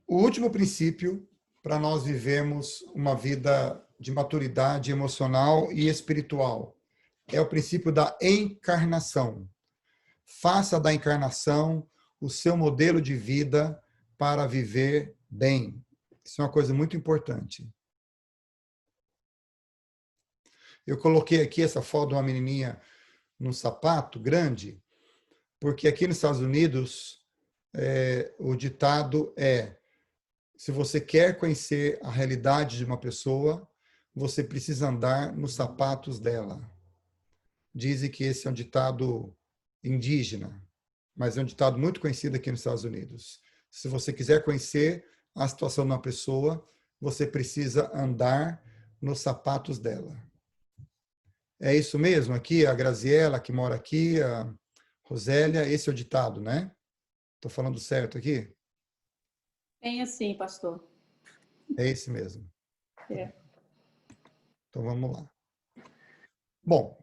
O último princípio para nós vivermos uma vida de maturidade emocional e espiritual é o princípio da encarnação. Faça da encarnação o seu modelo de vida para viver bem. Isso é uma coisa muito importante. Eu coloquei aqui essa foto de uma menininha num sapato grande, porque aqui nos Estados Unidos o ditado é: se você quer conhecer a realidade de uma pessoa, você precisa andar nos sapatos dela. Dizem que esse é um ditado indígena, mas é um ditado muito conhecido aqui nos Estados Unidos. Se você quiser conhecer a situação de uma pessoa, você precisa andar nos sapatos dela. É isso mesmo? Aqui, a Graziela, que mora aqui, a Rosélia, esse é o ditado, né? Estou falando certo aqui? Tem assim, pastor. É esse mesmo. É. Então, vamos lá. Bom,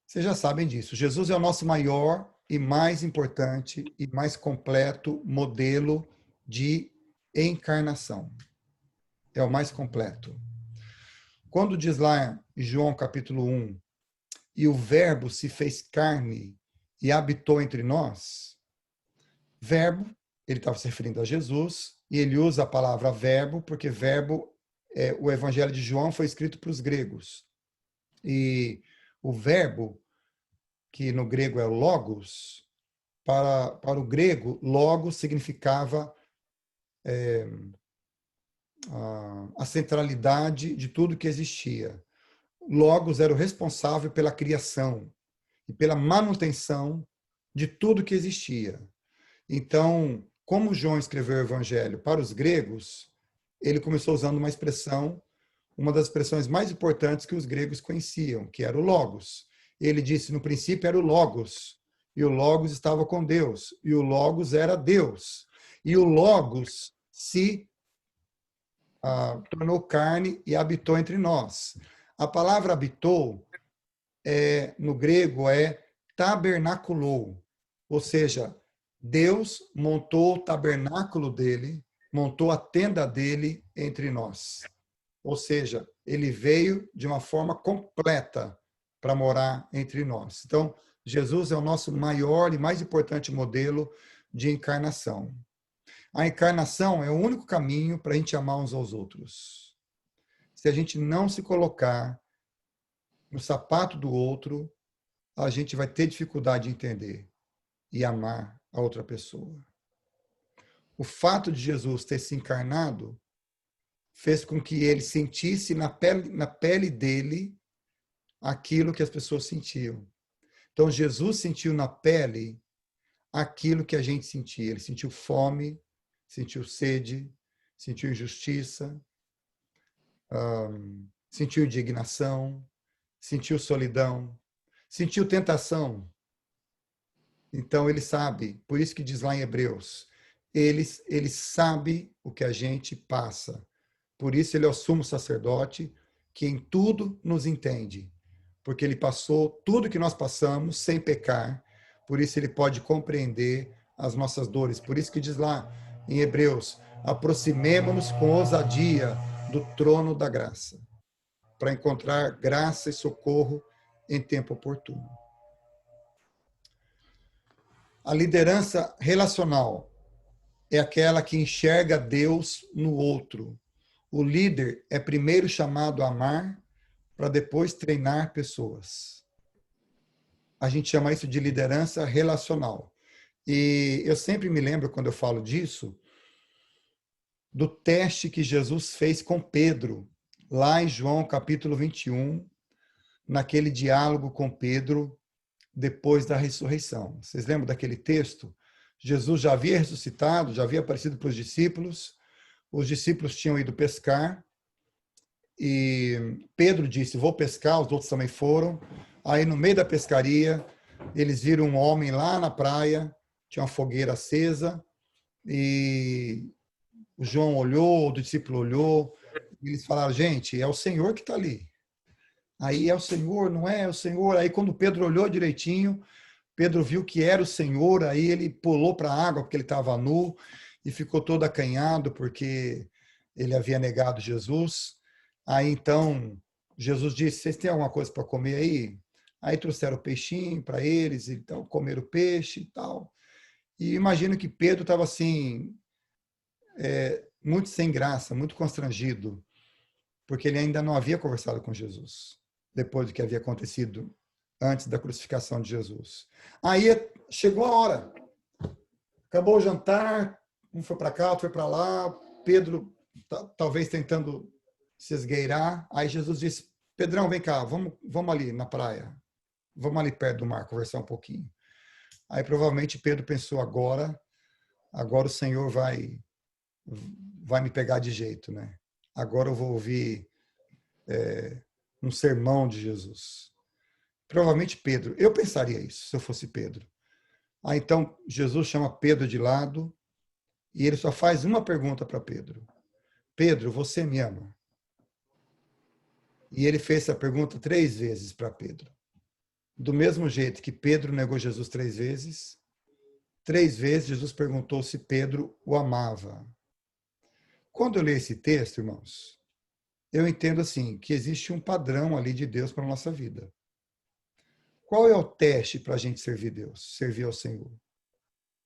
vocês já sabem disso. Jesus é o nosso maior e mais importante e mais completo modelo de encarnação. É o mais completo. Quando diz lá em João capítulo 1, e o Verbo se fez carne e habitou entre nós, verbo, ele estava se referindo a Jesus, e ele usa a palavra verbo, porque verbo, o Evangelho de João foi escrito para os gregos. E o verbo, que no grego é o logos, para o grego, logos significava a centralidade de tudo que existia. Logos era o responsável pela criação e pela manutenção de tudo que existia. Então, como João escreveu o Evangelho para os gregos, ele começou usando uma expressão, uma das expressões mais importantes que os gregos conheciam, que era o logos. Ele disse, no princípio era o logos, e o logos estava com Deus, e o logos era Deus. E o logos se tornou carne e habitou entre nós. A palavra habitou, no grego, é tabernaculou, ou seja, Deus montou o tabernáculo dele, montou a tenda dele entre nós. Ou seja, ele veio de uma forma completa para morar entre nós. Então, Jesus é o nosso maior e mais importante modelo de encarnação. A encarnação é o único caminho para a gente amar uns aos outros. Se a gente não se colocar no sapato do outro, a gente vai ter dificuldade de entender e amar a outra pessoa. O fato de Jesus ter se encarnado fez com que ele sentisse na pele dele aquilo que as pessoas sentiam. Então, Jesus sentiu na pele aquilo que a gente sentia. Ele sentiu fome, sentiu sede, sentiu injustiça, sentiu indignação, sentiu solidão, sentiu tentação. Então, ele sabe, por isso que diz lá em Hebreus, ele sabe o que a gente passa. Por isso ele é o sumo sacerdote, que em tudo nos entende. Porque ele passou tudo que nós passamos sem pecar. Por isso ele pode compreender as nossas dores. Por isso que diz lá em Hebreus, aproximemo-nos com ousadia do trono da graça, para encontrar graça e socorro em tempo oportuno. A liderança relacional é aquela que enxerga Deus no outro. O líder é primeiro chamado a amar, para depois treinar pessoas. A gente chama isso de liderança relacional. E eu sempre me lembro, quando eu falo disso, do teste que Jesus fez com Pedro, lá em João capítulo 21, naquele diálogo com Pedro, depois da ressurreição. Vocês lembram daquele texto? Jesus já havia ressuscitado, já havia aparecido para os discípulos tinham ido pescar, e Pedro disse, vou pescar, os outros também foram. Aí, no meio da pescaria, eles viram um homem lá na praia, tinha uma fogueira acesa, e o João olhou, o discípulo olhou, e eles falaram, gente, é o Senhor que está ali. Aí é o Senhor, não é o Senhor. Aí quando Pedro olhou direitinho, Pedro viu que era o Senhor, aí ele pulou para a água porque ele estava nu e ficou todo acanhado porque ele havia negado Jesus. Aí então Jesus disse, vocês têm alguma coisa para comer aí? Aí trouxeram peixinho para eles, então comeram peixe e tal. E imagino que Pedro estava assim, muito sem graça, muito constrangido, porque ele ainda não havia conversado com Jesus, depois do que havia acontecido antes da crucificação de Jesus. Aí chegou a hora. Acabou o jantar, um foi para cá, outro foi para lá, Pedro talvez tentando se esgueirar. Aí Jesus disse, Pedrão, vem cá, vamos ali na praia. Vamos ali perto do mar, conversar um pouquinho. Aí provavelmente Pedro pensou, agora o Senhor vai me pegar de jeito, né? Agora eu vou ouvir um sermão de Jesus. Provavelmente Pedro. Eu pensaria isso, se eu fosse Pedro. Então, Jesus chama Pedro de lado e ele só faz uma pergunta para Pedro. Pedro, você me ama? E ele fez essa pergunta 3 vezes para Pedro. Do mesmo jeito que Pedro negou Jesus 3 vezes, 3 vezes Jesus perguntou se Pedro o amava. Quando eu leio esse texto, irmãos, eu entendo assim, que existe um padrão ali de Deus para a nossa vida. Qual é o teste para a gente servir Deus, servir ao Senhor?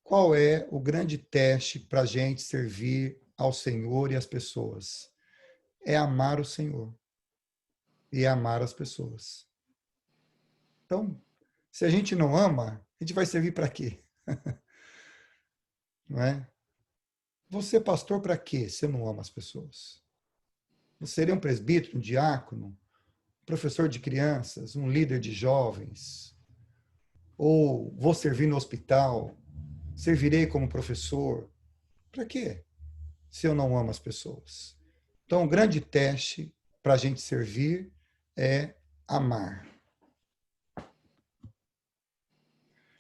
Qual é o grande teste para a gente servir ao Senhor e às pessoas? É amar o Senhor e amar as pessoas. Então, se a gente não ama, a gente vai servir para quê? Não é? Você, pastor, para quê? Você não ama as pessoas. Você seria um presbítero, um diácono, professor de crianças, um líder de jovens, ou vou servir no hospital, servirei como professor. Para quê? Se eu não amo as pessoas. Então, o grande teste para a gente servir é amar.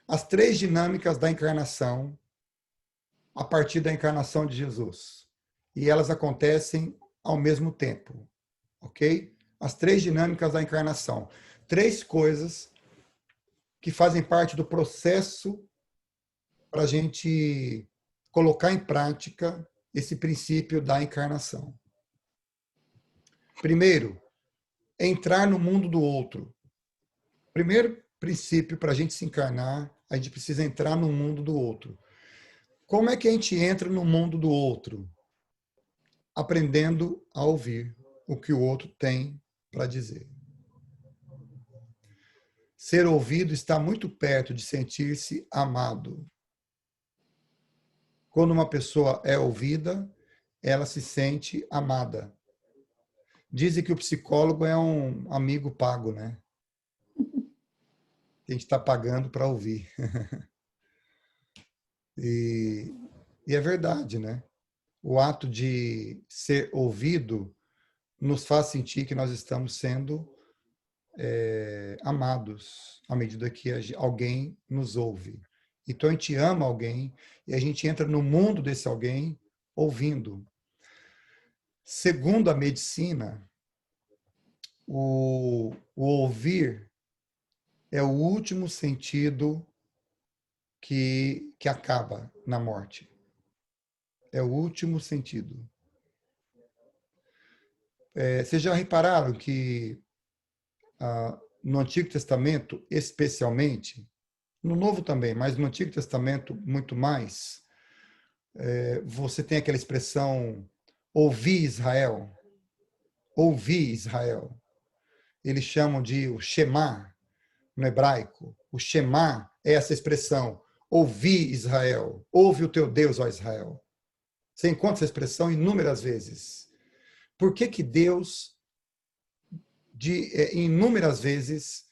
As 3 dinâmicas da encarnação, a partir da encarnação de Jesus. E elas acontecem ao mesmo tempo. Ok? As 3 dinâmicas da encarnação. 3 coisas que fazem parte do processo para a gente colocar em prática esse princípio da encarnação. Primeiro, entrar no mundo do outro. Primeiro princípio para a gente se encarnar, a gente precisa entrar no mundo do outro. Como é que a gente entra no mundo do outro? Aprendendo a ouvir o que o outro tem para dizer. Ser ouvido está muito perto de sentir-se amado. Quando uma pessoa é ouvida, ela se sente amada. Dizem que o psicólogo é um amigo pago, né? A gente está pagando para ouvir. E é verdade, né? O ato de ser ouvido nos faz sentir que nós estamos sendo amados à medida que alguém nos ouve. Então a gente ama alguém e a gente entra no mundo desse alguém ouvindo. Segundo a medicina, o ouvir é o último sentido que acaba na morte. É o último sentido. Vocês já repararam que no Antigo Testamento, especialmente, no Novo também, mas no Antigo Testamento muito mais, você tem aquela expressão ouvi Israel. Ouvi Israel. Eles chamam de o Shema, no hebraico. O Shema é essa expressão. Ouvi Israel. Ouve o teu Deus, ó Israel. Você encontra essa expressão inúmeras vezes. Por que Deus, inúmeras vezes,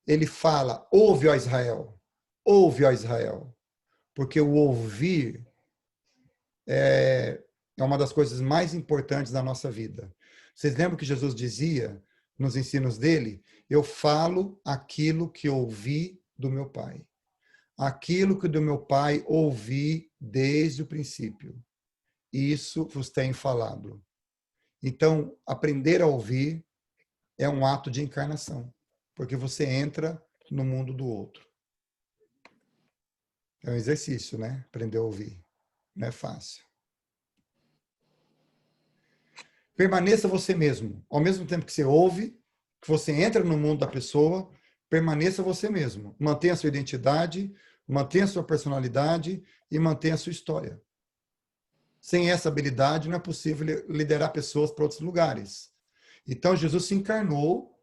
ele fala, ouve, ó Israel. Ouve, ó Israel. Porque o ouvir é uma das coisas mais importantes da nossa vida. Vocês lembram que Jesus dizia, nos ensinos dele, eu falo aquilo que ouvi do meu Pai. Aquilo que do meu Pai ouvi desde o princípio. Isso vos tenho falado. Então, aprender a ouvir é um ato de encarnação, porque você entra no mundo do outro. É um exercício, né? Aprender a ouvir. Não é fácil. Permaneça você mesmo. Ao mesmo tempo que você ouve, que você entra no mundo da pessoa, permaneça você mesmo. Mantenha a sua identidade, mantenha a sua personalidade e mantenha a sua história. Sem essa habilidade, não é possível liderar pessoas para outros lugares. Então, Jesus se encarnou,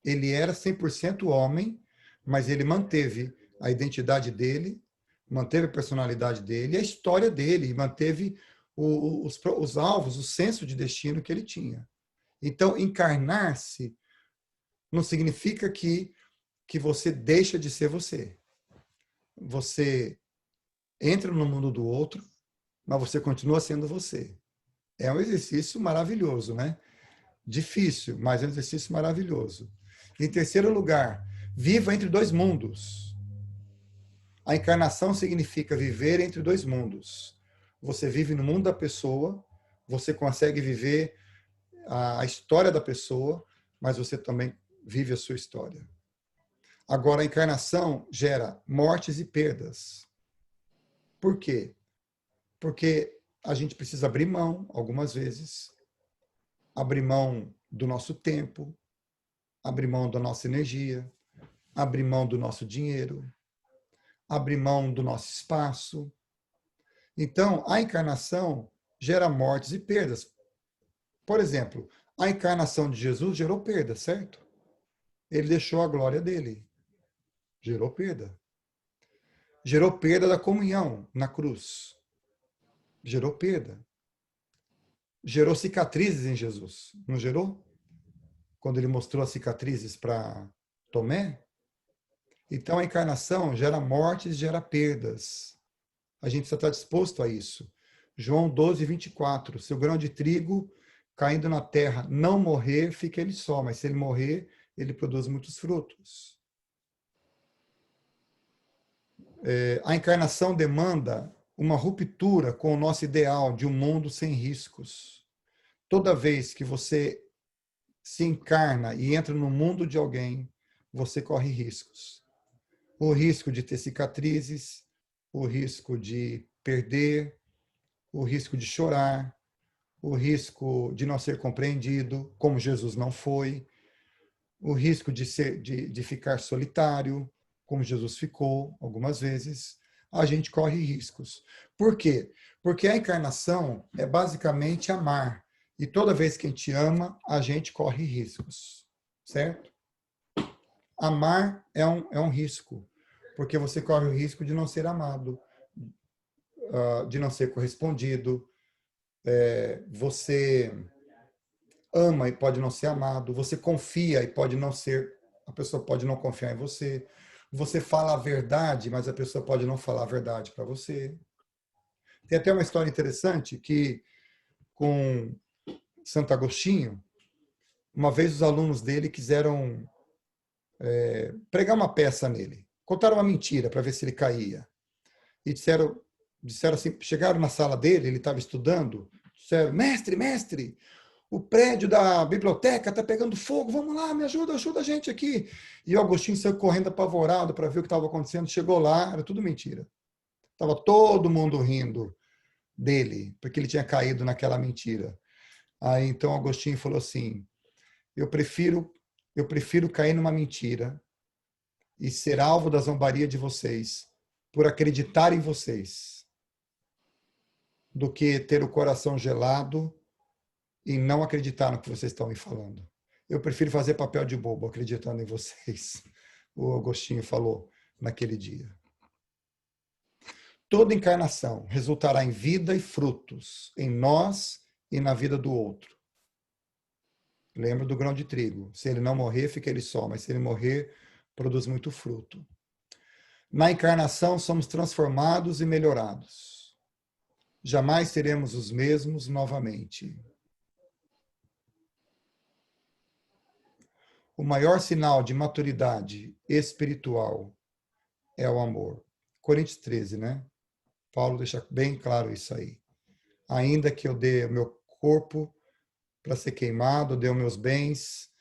ele era 100% homem, mas ele manteve a identidade dele, manteve a personalidade dele, a história dele, manteve os alvos, o senso de destino que ele tinha. Então, encarnar-se não significa que você deixa de ser você. Você entra no mundo do outro, mas você continua sendo você. É um exercício maravilhoso, né? Difícil, mas é um exercício maravilhoso. Em terceiro lugar, viva entre dois mundos. A encarnação significa viver entre dois mundos. Você vive no mundo da pessoa, você consegue viver a história da pessoa, mas você também vive a sua história. Agora, a encarnação gera mortes e perdas. Por quê? Porque a gente precisa abrir mão, algumas vezes, abrir mão do nosso tempo, abrir mão da nossa energia, abrir mão do nosso dinheiro, abrir mão do nosso espaço. Então, a encarnação gera mortes e perdas. Por exemplo, a encarnação de Jesus gerou perda, certo? Ele deixou a glória dele. Gerou perda. Gerou perda da comunhão na cruz. Gerou perda. Gerou cicatrizes em Jesus, não gerou? Quando ele mostrou as cicatrizes para Tomé. Então, a encarnação gera mortes, gera perdas. A gente precisa estar disposto a isso. João 12, 24. Se o grão de trigo caindo na terra não morrer, fica ele só, mas se ele morrer, ele produz muitos frutos. A encarnação demanda uma ruptura com o nosso ideal de um mundo sem riscos. Toda vez que você se encarna e entra no mundo de alguém, você corre riscos. O risco de ter cicatrizes, o risco de perder, o risco de chorar, o risco de não ser compreendido, como Jesus não foi, o risco de ficar solitário, como Jesus ficou algumas vezes. A gente corre riscos. Por quê? Porque a encarnação é basicamente amar. E toda vez que a gente ama, a gente corre riscos. Certo? Amar é um risco. Porque você corre o risco de não ser amado, de não ser correspondido. Você ama e pode não ser amado. Você confia e pode não ser... A pessoa pode não confiar em você. Você fala a verdade, mas a pessoa pode não falar a verdade para você. Tem até uma história interessante que, com Santo Agostinho, uma vez os alunos dele quiseram pregar uma peça nele. Contaram uma mentira para ver se ele caía. E disseram assim, chegaram na sala dele, ele estava estudando, disseram, mestre, o prédio da biblioteca está pegando fogo, vamos lá, me ajuda a gente aqui. E o Agostinho saiu correndo apavorado para ver o que estava acontecendo, chegou lá, era tudo mentira. Estava todo mundo rindo dele, porque ele tinha caído naquela mentira. Aí então Agostinho falou assim, eu prefiro cair numa mentira e ser alvo da zombaria de vocês por acreditar em vocês, do que ter o coração gelado e não acreditar no que vocês estão me falando. Eu prefiro fazer papel de bobo acreditando em vocês, o Agostinho falou naquele dia. Toda encarnação resultará em vida e frutos, em nós e na vida do outro. Lembra do grão de trigo. Se ele não morrer, fica ele só, mas se ele morrer, produz muito fruto. Na encarnação, somos transformados e melhorados. Jamais seremos os mesmos novamente. O maior sinal de maturidade espiritual é o amor. Coríntios 13, né? Paulo deixa bem claro isso aí. Ainda que eu dê o meu corpo para ser queimado, dê os meus bens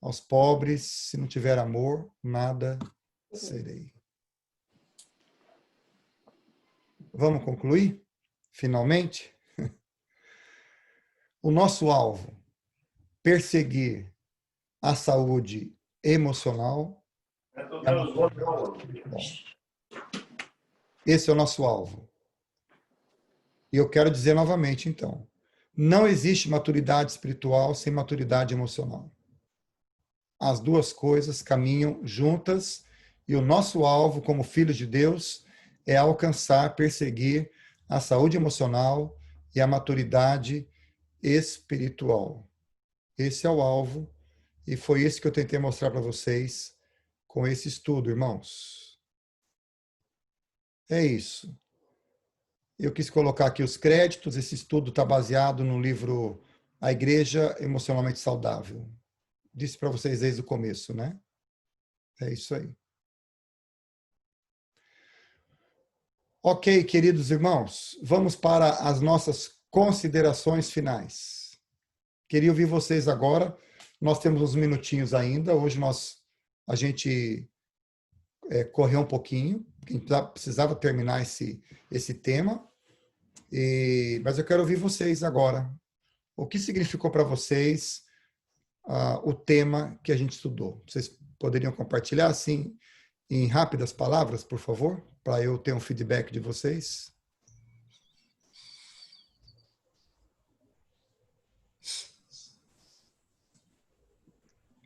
aos pobres, se não tiver amor, nada serei. Vamos concluir? Finalmente? O nosso alvo, perseguir a saúde emocional. Esse é o nosso alvo. E eu quero dizer novamente, então, não existe maturidade espiritual sem maturidade emocional. As duas coisas caminham juntas e o nosso alvo, como filhos de Deus, é alcançar, perseguir a saúde emocional e a maturidade espiritual. Esse é o alvo e foi isso que eu tentei mostrar para vocês com esse estudo, irmãos. É isso. Eu quis colocar aqui os créditos. Esse estudo está baseado no livro A Igreja Emocionalmente Saudável. Disse para vocês desde o começo, né? É isso aí. Ok, queridos irmãos, vamos para as nossas considerações finais. Queria ouvir vocês agora. Nós temos uns minutinhos ainda. Hoje a gente correu um pouquinho, porque a gente precisava terminar esse tema. Mas eu quero ouvir vocês agora. O que significou para vocês o tema que a gente estudou? Vocês poderiam compartilhar, assim, em rápidas palavras, por favor, para eu ter um feedback de vocês?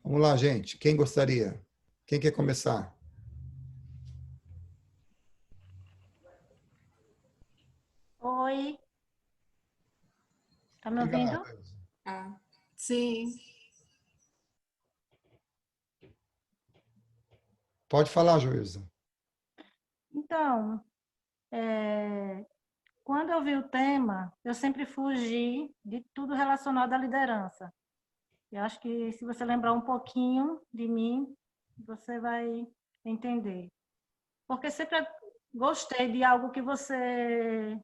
Vamos lá, gente. Quem gostaria? Quem quer começar? Oi. Tá me ouvindo? Sim. Pode falar, Joilza. Então, quando eu vi o tema, eu sempre fugi de tudo relacionado à liderança. Eu acho que se você lembrar um pouquinho de mim, você vai entender. Porque sempre gostei de algo que você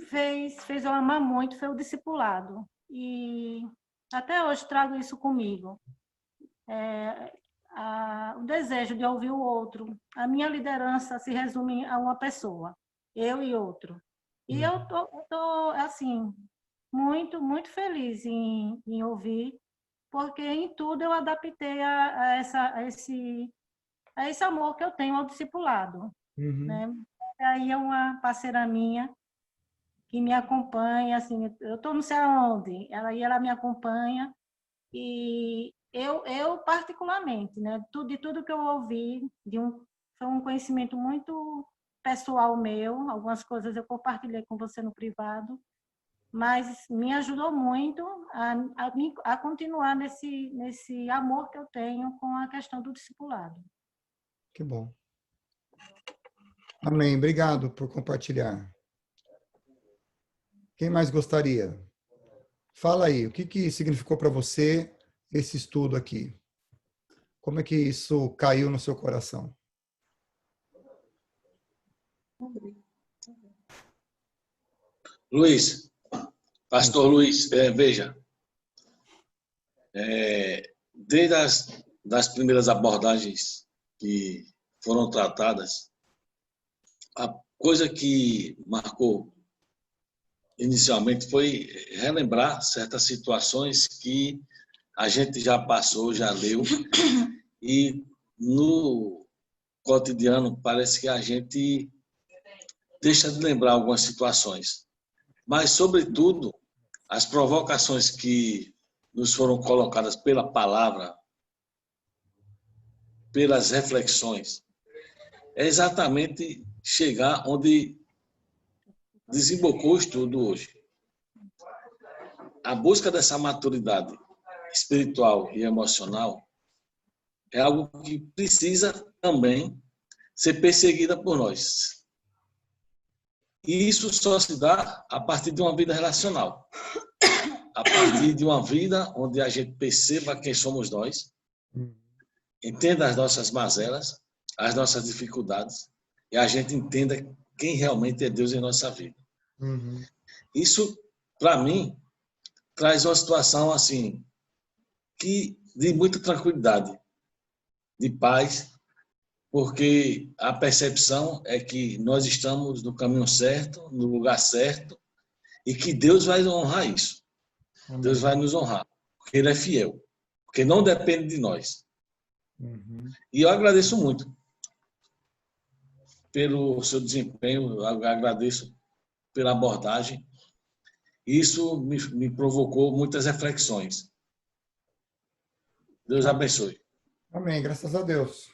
fez eu amar muito, foi o discipulado. E até hoje trago isso comigo. O desejo de ouvir o outro. A minha liderança se resume a uma pessoa, eu e outro. E eu tô assim, muito, muito feliz em ouvir, porque em tudo eu adaptei a esse amor que eu tenho ao discipulado. Né? Aí é uma parceira minha que me acompanha, assim, eu estou não sei aonde, ela me acompanha, e eu particularmente, né, de tudo que eu ouvi, foi um conhecimento muito pessoal meu, algumas coisas eu compartilhei com você no privado, mas me ajudou muito a continuar nesse amor que eu tenho com a questão do discipulado. Que bom. Amém. Obrigado por compartilhar. Quem mais gostaria? Fala aí, o que significou para você esse estudo aqui? Como é que isso caiu no seu coração? Luiz, pastor Luiz, veja, desde das primeiras abordagens que foram tratadas, a coisa que marcou inicialmente foi relembrar certas situações que a gente já passou, já leu, e no cotidiano parece que a gente deixa de lembrar algumas situações. Mas, sobretudo, as provocações que nos foram colocadas pela palavra, pelas reflexões, é exatamente chegar onde desembocou o estudo hoje. A busca dessa maturidade espiritual e emocional é algo que precisa também ser perseguida por nós. E isso só se dá a partir de uma vida relacional. A partir de uma vida onde a gente perceba quem somos nós entenda as nossas mazelas, as nossas dificuldades, e a gente entenda quem realmente é Deus em nossa vida. Uhum. Isso, para mim, traz uma situação assim, de muita tranquilidade, de paz, porque a percepção é que nós estamos no caminho certo, no lugar certo, e que Deus vai honrar isso. Amém. Deus vai nos honrar, porque Ele é fiel, porque não depende de nós. Uhum. E eu agradeço muito pelo seu desempenho, eu agradeço pela abordagem. Isso me provocou muitas reflexões. Deus abençoe. Amém, graças a Deus.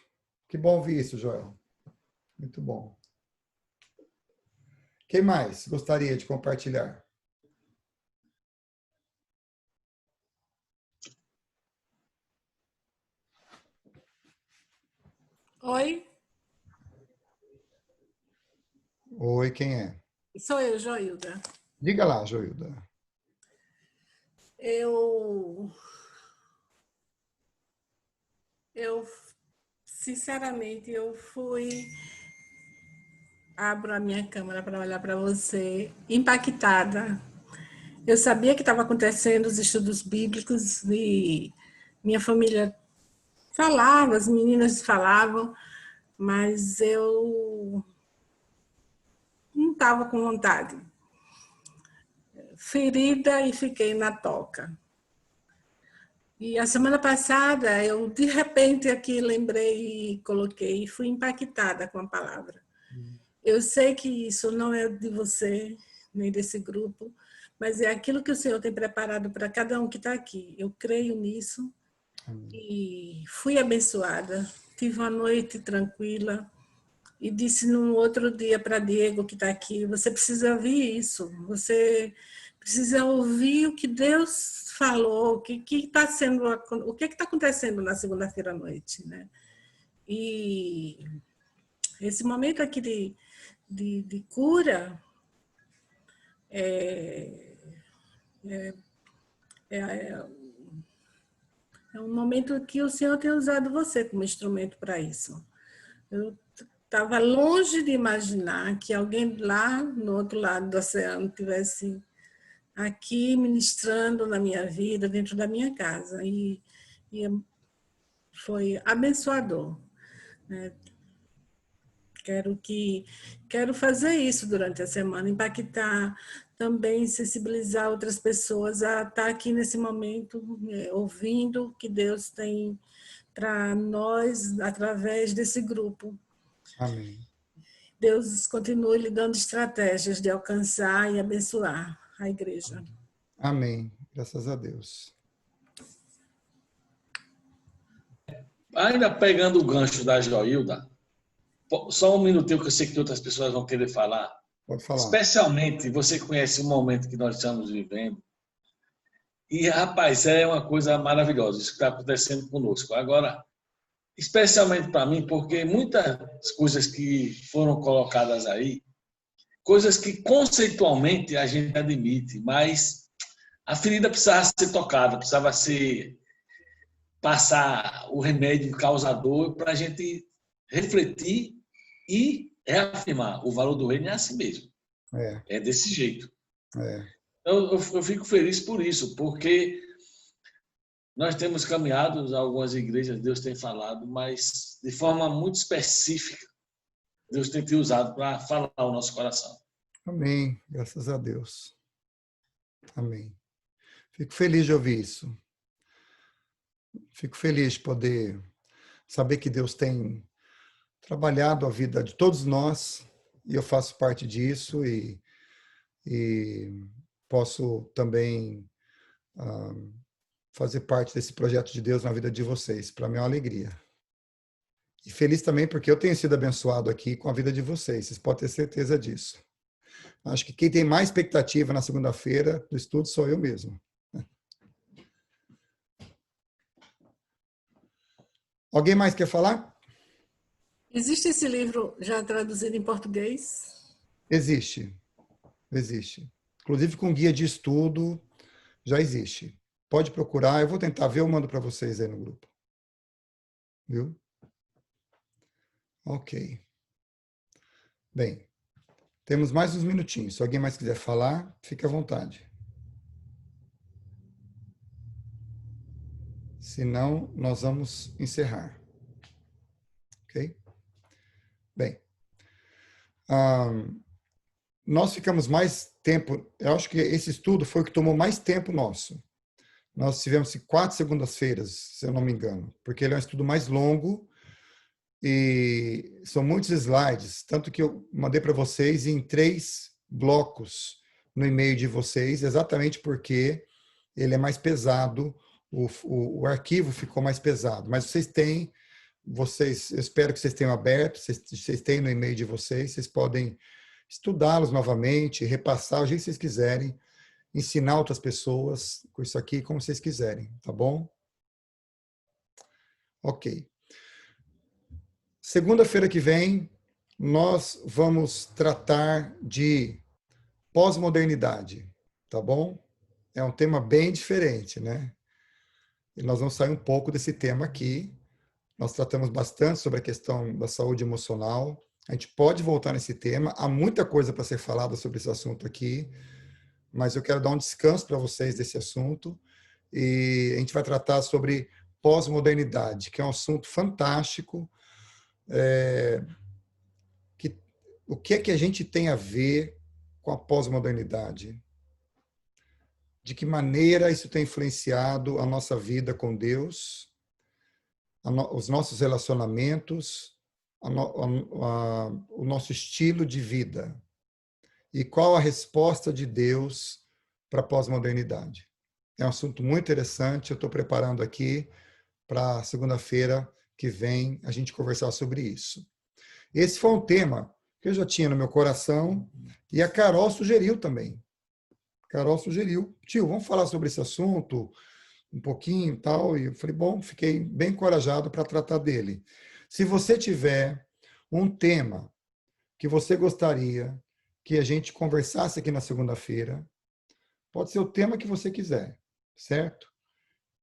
Que bom ouvir isso, Joel. Muito bom. Quem mais gostaria de compartilhar? Oi, Oi, quem é? sou eu, Joilda. Diga lá, Joilda. Eu, sinceramente, eu fui, abro a minha câmera para olhar para você, impactada. Eu sabia que estava acontecendo os estudos bíblicos e minha família falava, as meninas falavam, mas eu não estava com vontade. Ferida e fiquei na toca. E a semana passada, eu de repente aqui lembrei e coloquei, e fui impactada com a palavra. Eu sei que isso não é de você, nem desse grupo, mas é aquilo que o Senhor tem preparado para cada um que está aqui. Eu creio nisso. E fui abençoada. Tive uma noite tranquila e disse no outro dia para Diego, que está aqui, você precisa ouvir isso, você precisa ouvir o que Deus falou, o que está sendo, o que está acontecendo na segunda-feira à noite, né? E esse momento aqui de cura é um momento que o Senhor tem usado você como instrumento para isso. Eu estava longe de imaginar que alguém lá no outro lado do oceano tivesse aqui ministrando na minha vida, dentro da minha casa. E foi abençoador. Né? Quero fazer isso durante a semana, impactar, também sensibilizar outras pessoas a estar aqui nesse momento, ouvindo o que Deus tem para nós através desse grupo. Amém. Deus continue lhe dando estratégias de alcançar e abençoar a igreja. Amém. Graças a Deus. Ainda pegando o gancho da Joilda, só um minutinho que eu sei que outras pessoas vão querer falar. Pode falar. Especialmente, você conhece o momento que nós estamos vivendo. E, rapaz, é uma coisa maravilhosa isso que está acontecendo conosco. Agora, especialmente para mim, porque muitas coisas que foram colocadas aí, coisas que conceitualmente a gente admite, mas a ferida precisava ser tocada, precisava ser passar o remédio causador para a gente refletir e reafirmar o valor do reino é assim mesmo. É desse jeito. Eu fico feliz por isso, porque nós temos caminhado, algumas igrejas, Deus tem falado, mas de forma muito específica, Deus tem te usado para falar ao nosso coração. Amém. Graças a Deus. Amém. Fico feliz de ouvir isso. Fico feliz de poder saber que Deus tem trabalhado a vida de todos nós e eu faço parte disso e posso também fazer parte desse projeto de Deus na vida de vocês. Para mim é uma alegria. E feliz também porque eu tenho sido abençoado aqui com a vida de vocês. Vocês podem ter certeza disso. Acho que quem tem mais expectativa na segunda-feira do estudo sou eu mesmo. Alguém mais quer falar? Existe esse livro já traduzido em português? Existe. Inclusive com guia de estudo, já existe. Pode procurar, eu vou tentar ver, eu mando para vocês aí no grupo. viu? Ok. Bem, temos mais uns minutinhos. Se alguém mais quiser falar, fique à vontade. Senão, nós vamos encerrar. Ok? Bem, nós ficamos mais tempo... Eu acho que esse estudo foi o que tomou mais tempo nosso. Nós tivemos 4 segundas-feiras, se eu não me engano, porque ele é um estudo mais longo e são muitos slides, tanto que eu mandei para vocês em 3 blocos no e-mail de vocês, exatamente porque ele é mais pesado, o arquivo ficou mais pesado. Mas eu espero que vocês tenham aberto, vocês têm no e-mail de vocês podem estudá-los novamente, repassar o jeito que vocês quiserem, ensinar outras pessoas com isso aqui, como vocês quiserem, tá bom? Ok. Segunda-feira que vem, nós vamos tratar de pós-modernidade, tá bom? É um tema bem diferente, né? E nós vamos sair um pouco desse tema aqui. Nós tratamos bastante sobre a questão da saúde emocional. A gente pode voltar nesse tema. Há muita coisa para ser falada sobre esse assunto aqui, mas eu quero dar um descanso para vocês desse assunto. E a gente vai tratar sobre pós-modernidade, que é um assunto fantástico. O que é que a gente tem a ver com a pós-modernidade? De que maneira isso tem influenciado a nossa vida com Deus, os nossos relacionamentos, o nosso estilo de vida? E qual a resposta de Deus para a pós-modernidade? É um assunto muito interessante, eu estou preparando aqui para segunda-feira que vem a gente conversar sobre isso. Esse foi um tema que eu já tinha no meu coração e a Carol sugeriu também. Carol sugeriu, tio, vamos falar sobre esse assunto um pouquinho e tal. E eu falei, bom, fiquei bem encorajado para tratar dele. Se você tiver um tema que você gostaria que a gente conversasse aqui na segunda-feira, pode ser o tema que você quiser, certo?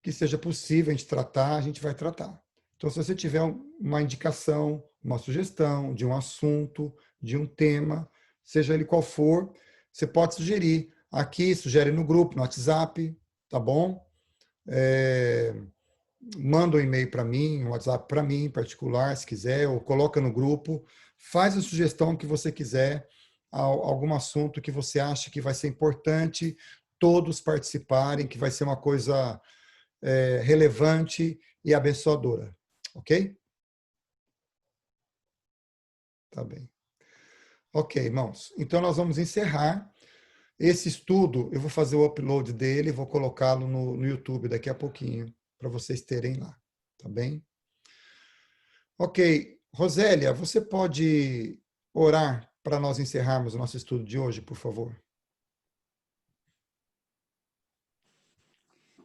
Que seja possível a gente tratar, a gente vai tratar. Então, se você tiver uma indicação, uma sugestão de um assunto, de um tema, seja ele qual for, você pode sugerir aqui, sugere no grupo, no WhatsApp, tá bom? Manda um e-mail para mim, um WhatsApp para mim em particular, se quiser, ou coloca no grupo, faz a sugestão que você quiser, algum assunto que você acha que vai ser importante todos participarem, que vai ser uma coisa relevante e abençoadora. Ok? Tá bem. Ok, irmãos. Então, nós vamos encerrar esse estudo. Eu vou fazer o upload dele, vou colocá-lo no YouTube daqui a pouquinho, para vocês terem lá. Tá bem? Ok. Rosélia, você pode orar para nós encerrarmos o nosso estudo de hoje, por favor?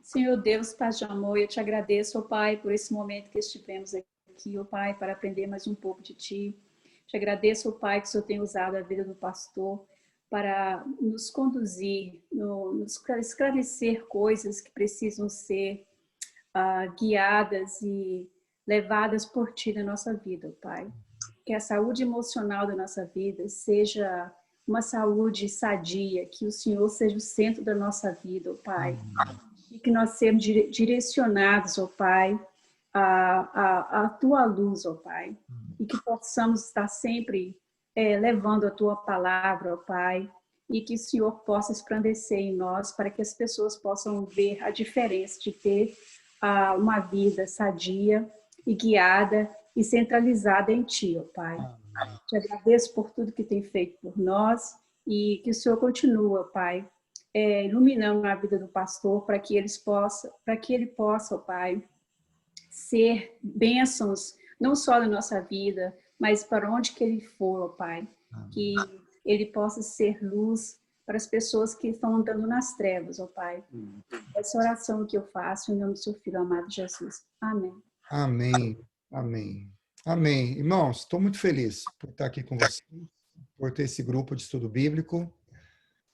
Senhor Deus, Pai de amor, eu te agradeço, ó Pai, por esse momento que estivemos aqui, ó Pai, para aprender mais um pouco de Ti. Te agradeço, ó Pai, que o Senhor tem usado a vida do pastor para nos conduzir, nos esclarecer coisas que precisam ser guiadas e levadas por Ti na nossa vida, ó Pai. Que a saúde emocional da nossa vida seja uma saúde sadia, que o Senhor seja o centro da nossa vida, ó Pai. E que nós sejamos direcionados, ó Pai, a Tua luz, ó Pai. E que possamos estar sempre levando a Tua palavra, ó Pai. E que o Senhor possa resplandecer em nós para que as pessoas possam ver a diferença de ter uma vida sadia e guiada e centralizada em Ti, ó Pai. Te agradeço por tudo que tem feito por nós e que o Senhor continue, ó Pai, iluminando a vida do pastor para que ele possa, ó Pai, ser bênçãos não só na nossa vida, mas para onde que ele for, ó Pai, que ele possa ser luz para as pessoas que estão andando nas trevas, ó Pai. Essa oração que eu faço em nome do Seu Filho amado Jesus. Amém. Amém. Amém. Amém. Irmãos, estou muito feliz por estar aqui com vocês, por ter esse grupo de estudo bíblico.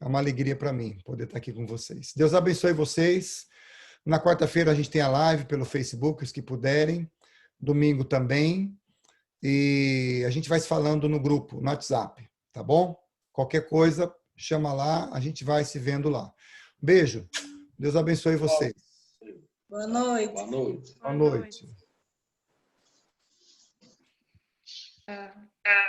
É uma alegria para mim poder estar aqui com vocês. Deus abençoe vocês. Na quarta-feira a gente tem a live pelo Facebook, os que puderem. domingo também. E a gente vai se falando no grupo, no WhatsApp, tá bom? Qualquer coisa, chama lá, a gente vai se vendo lá. Beijo. Deus abençoe vocês. Boa noite. Boa noite. Boa noite. Ah.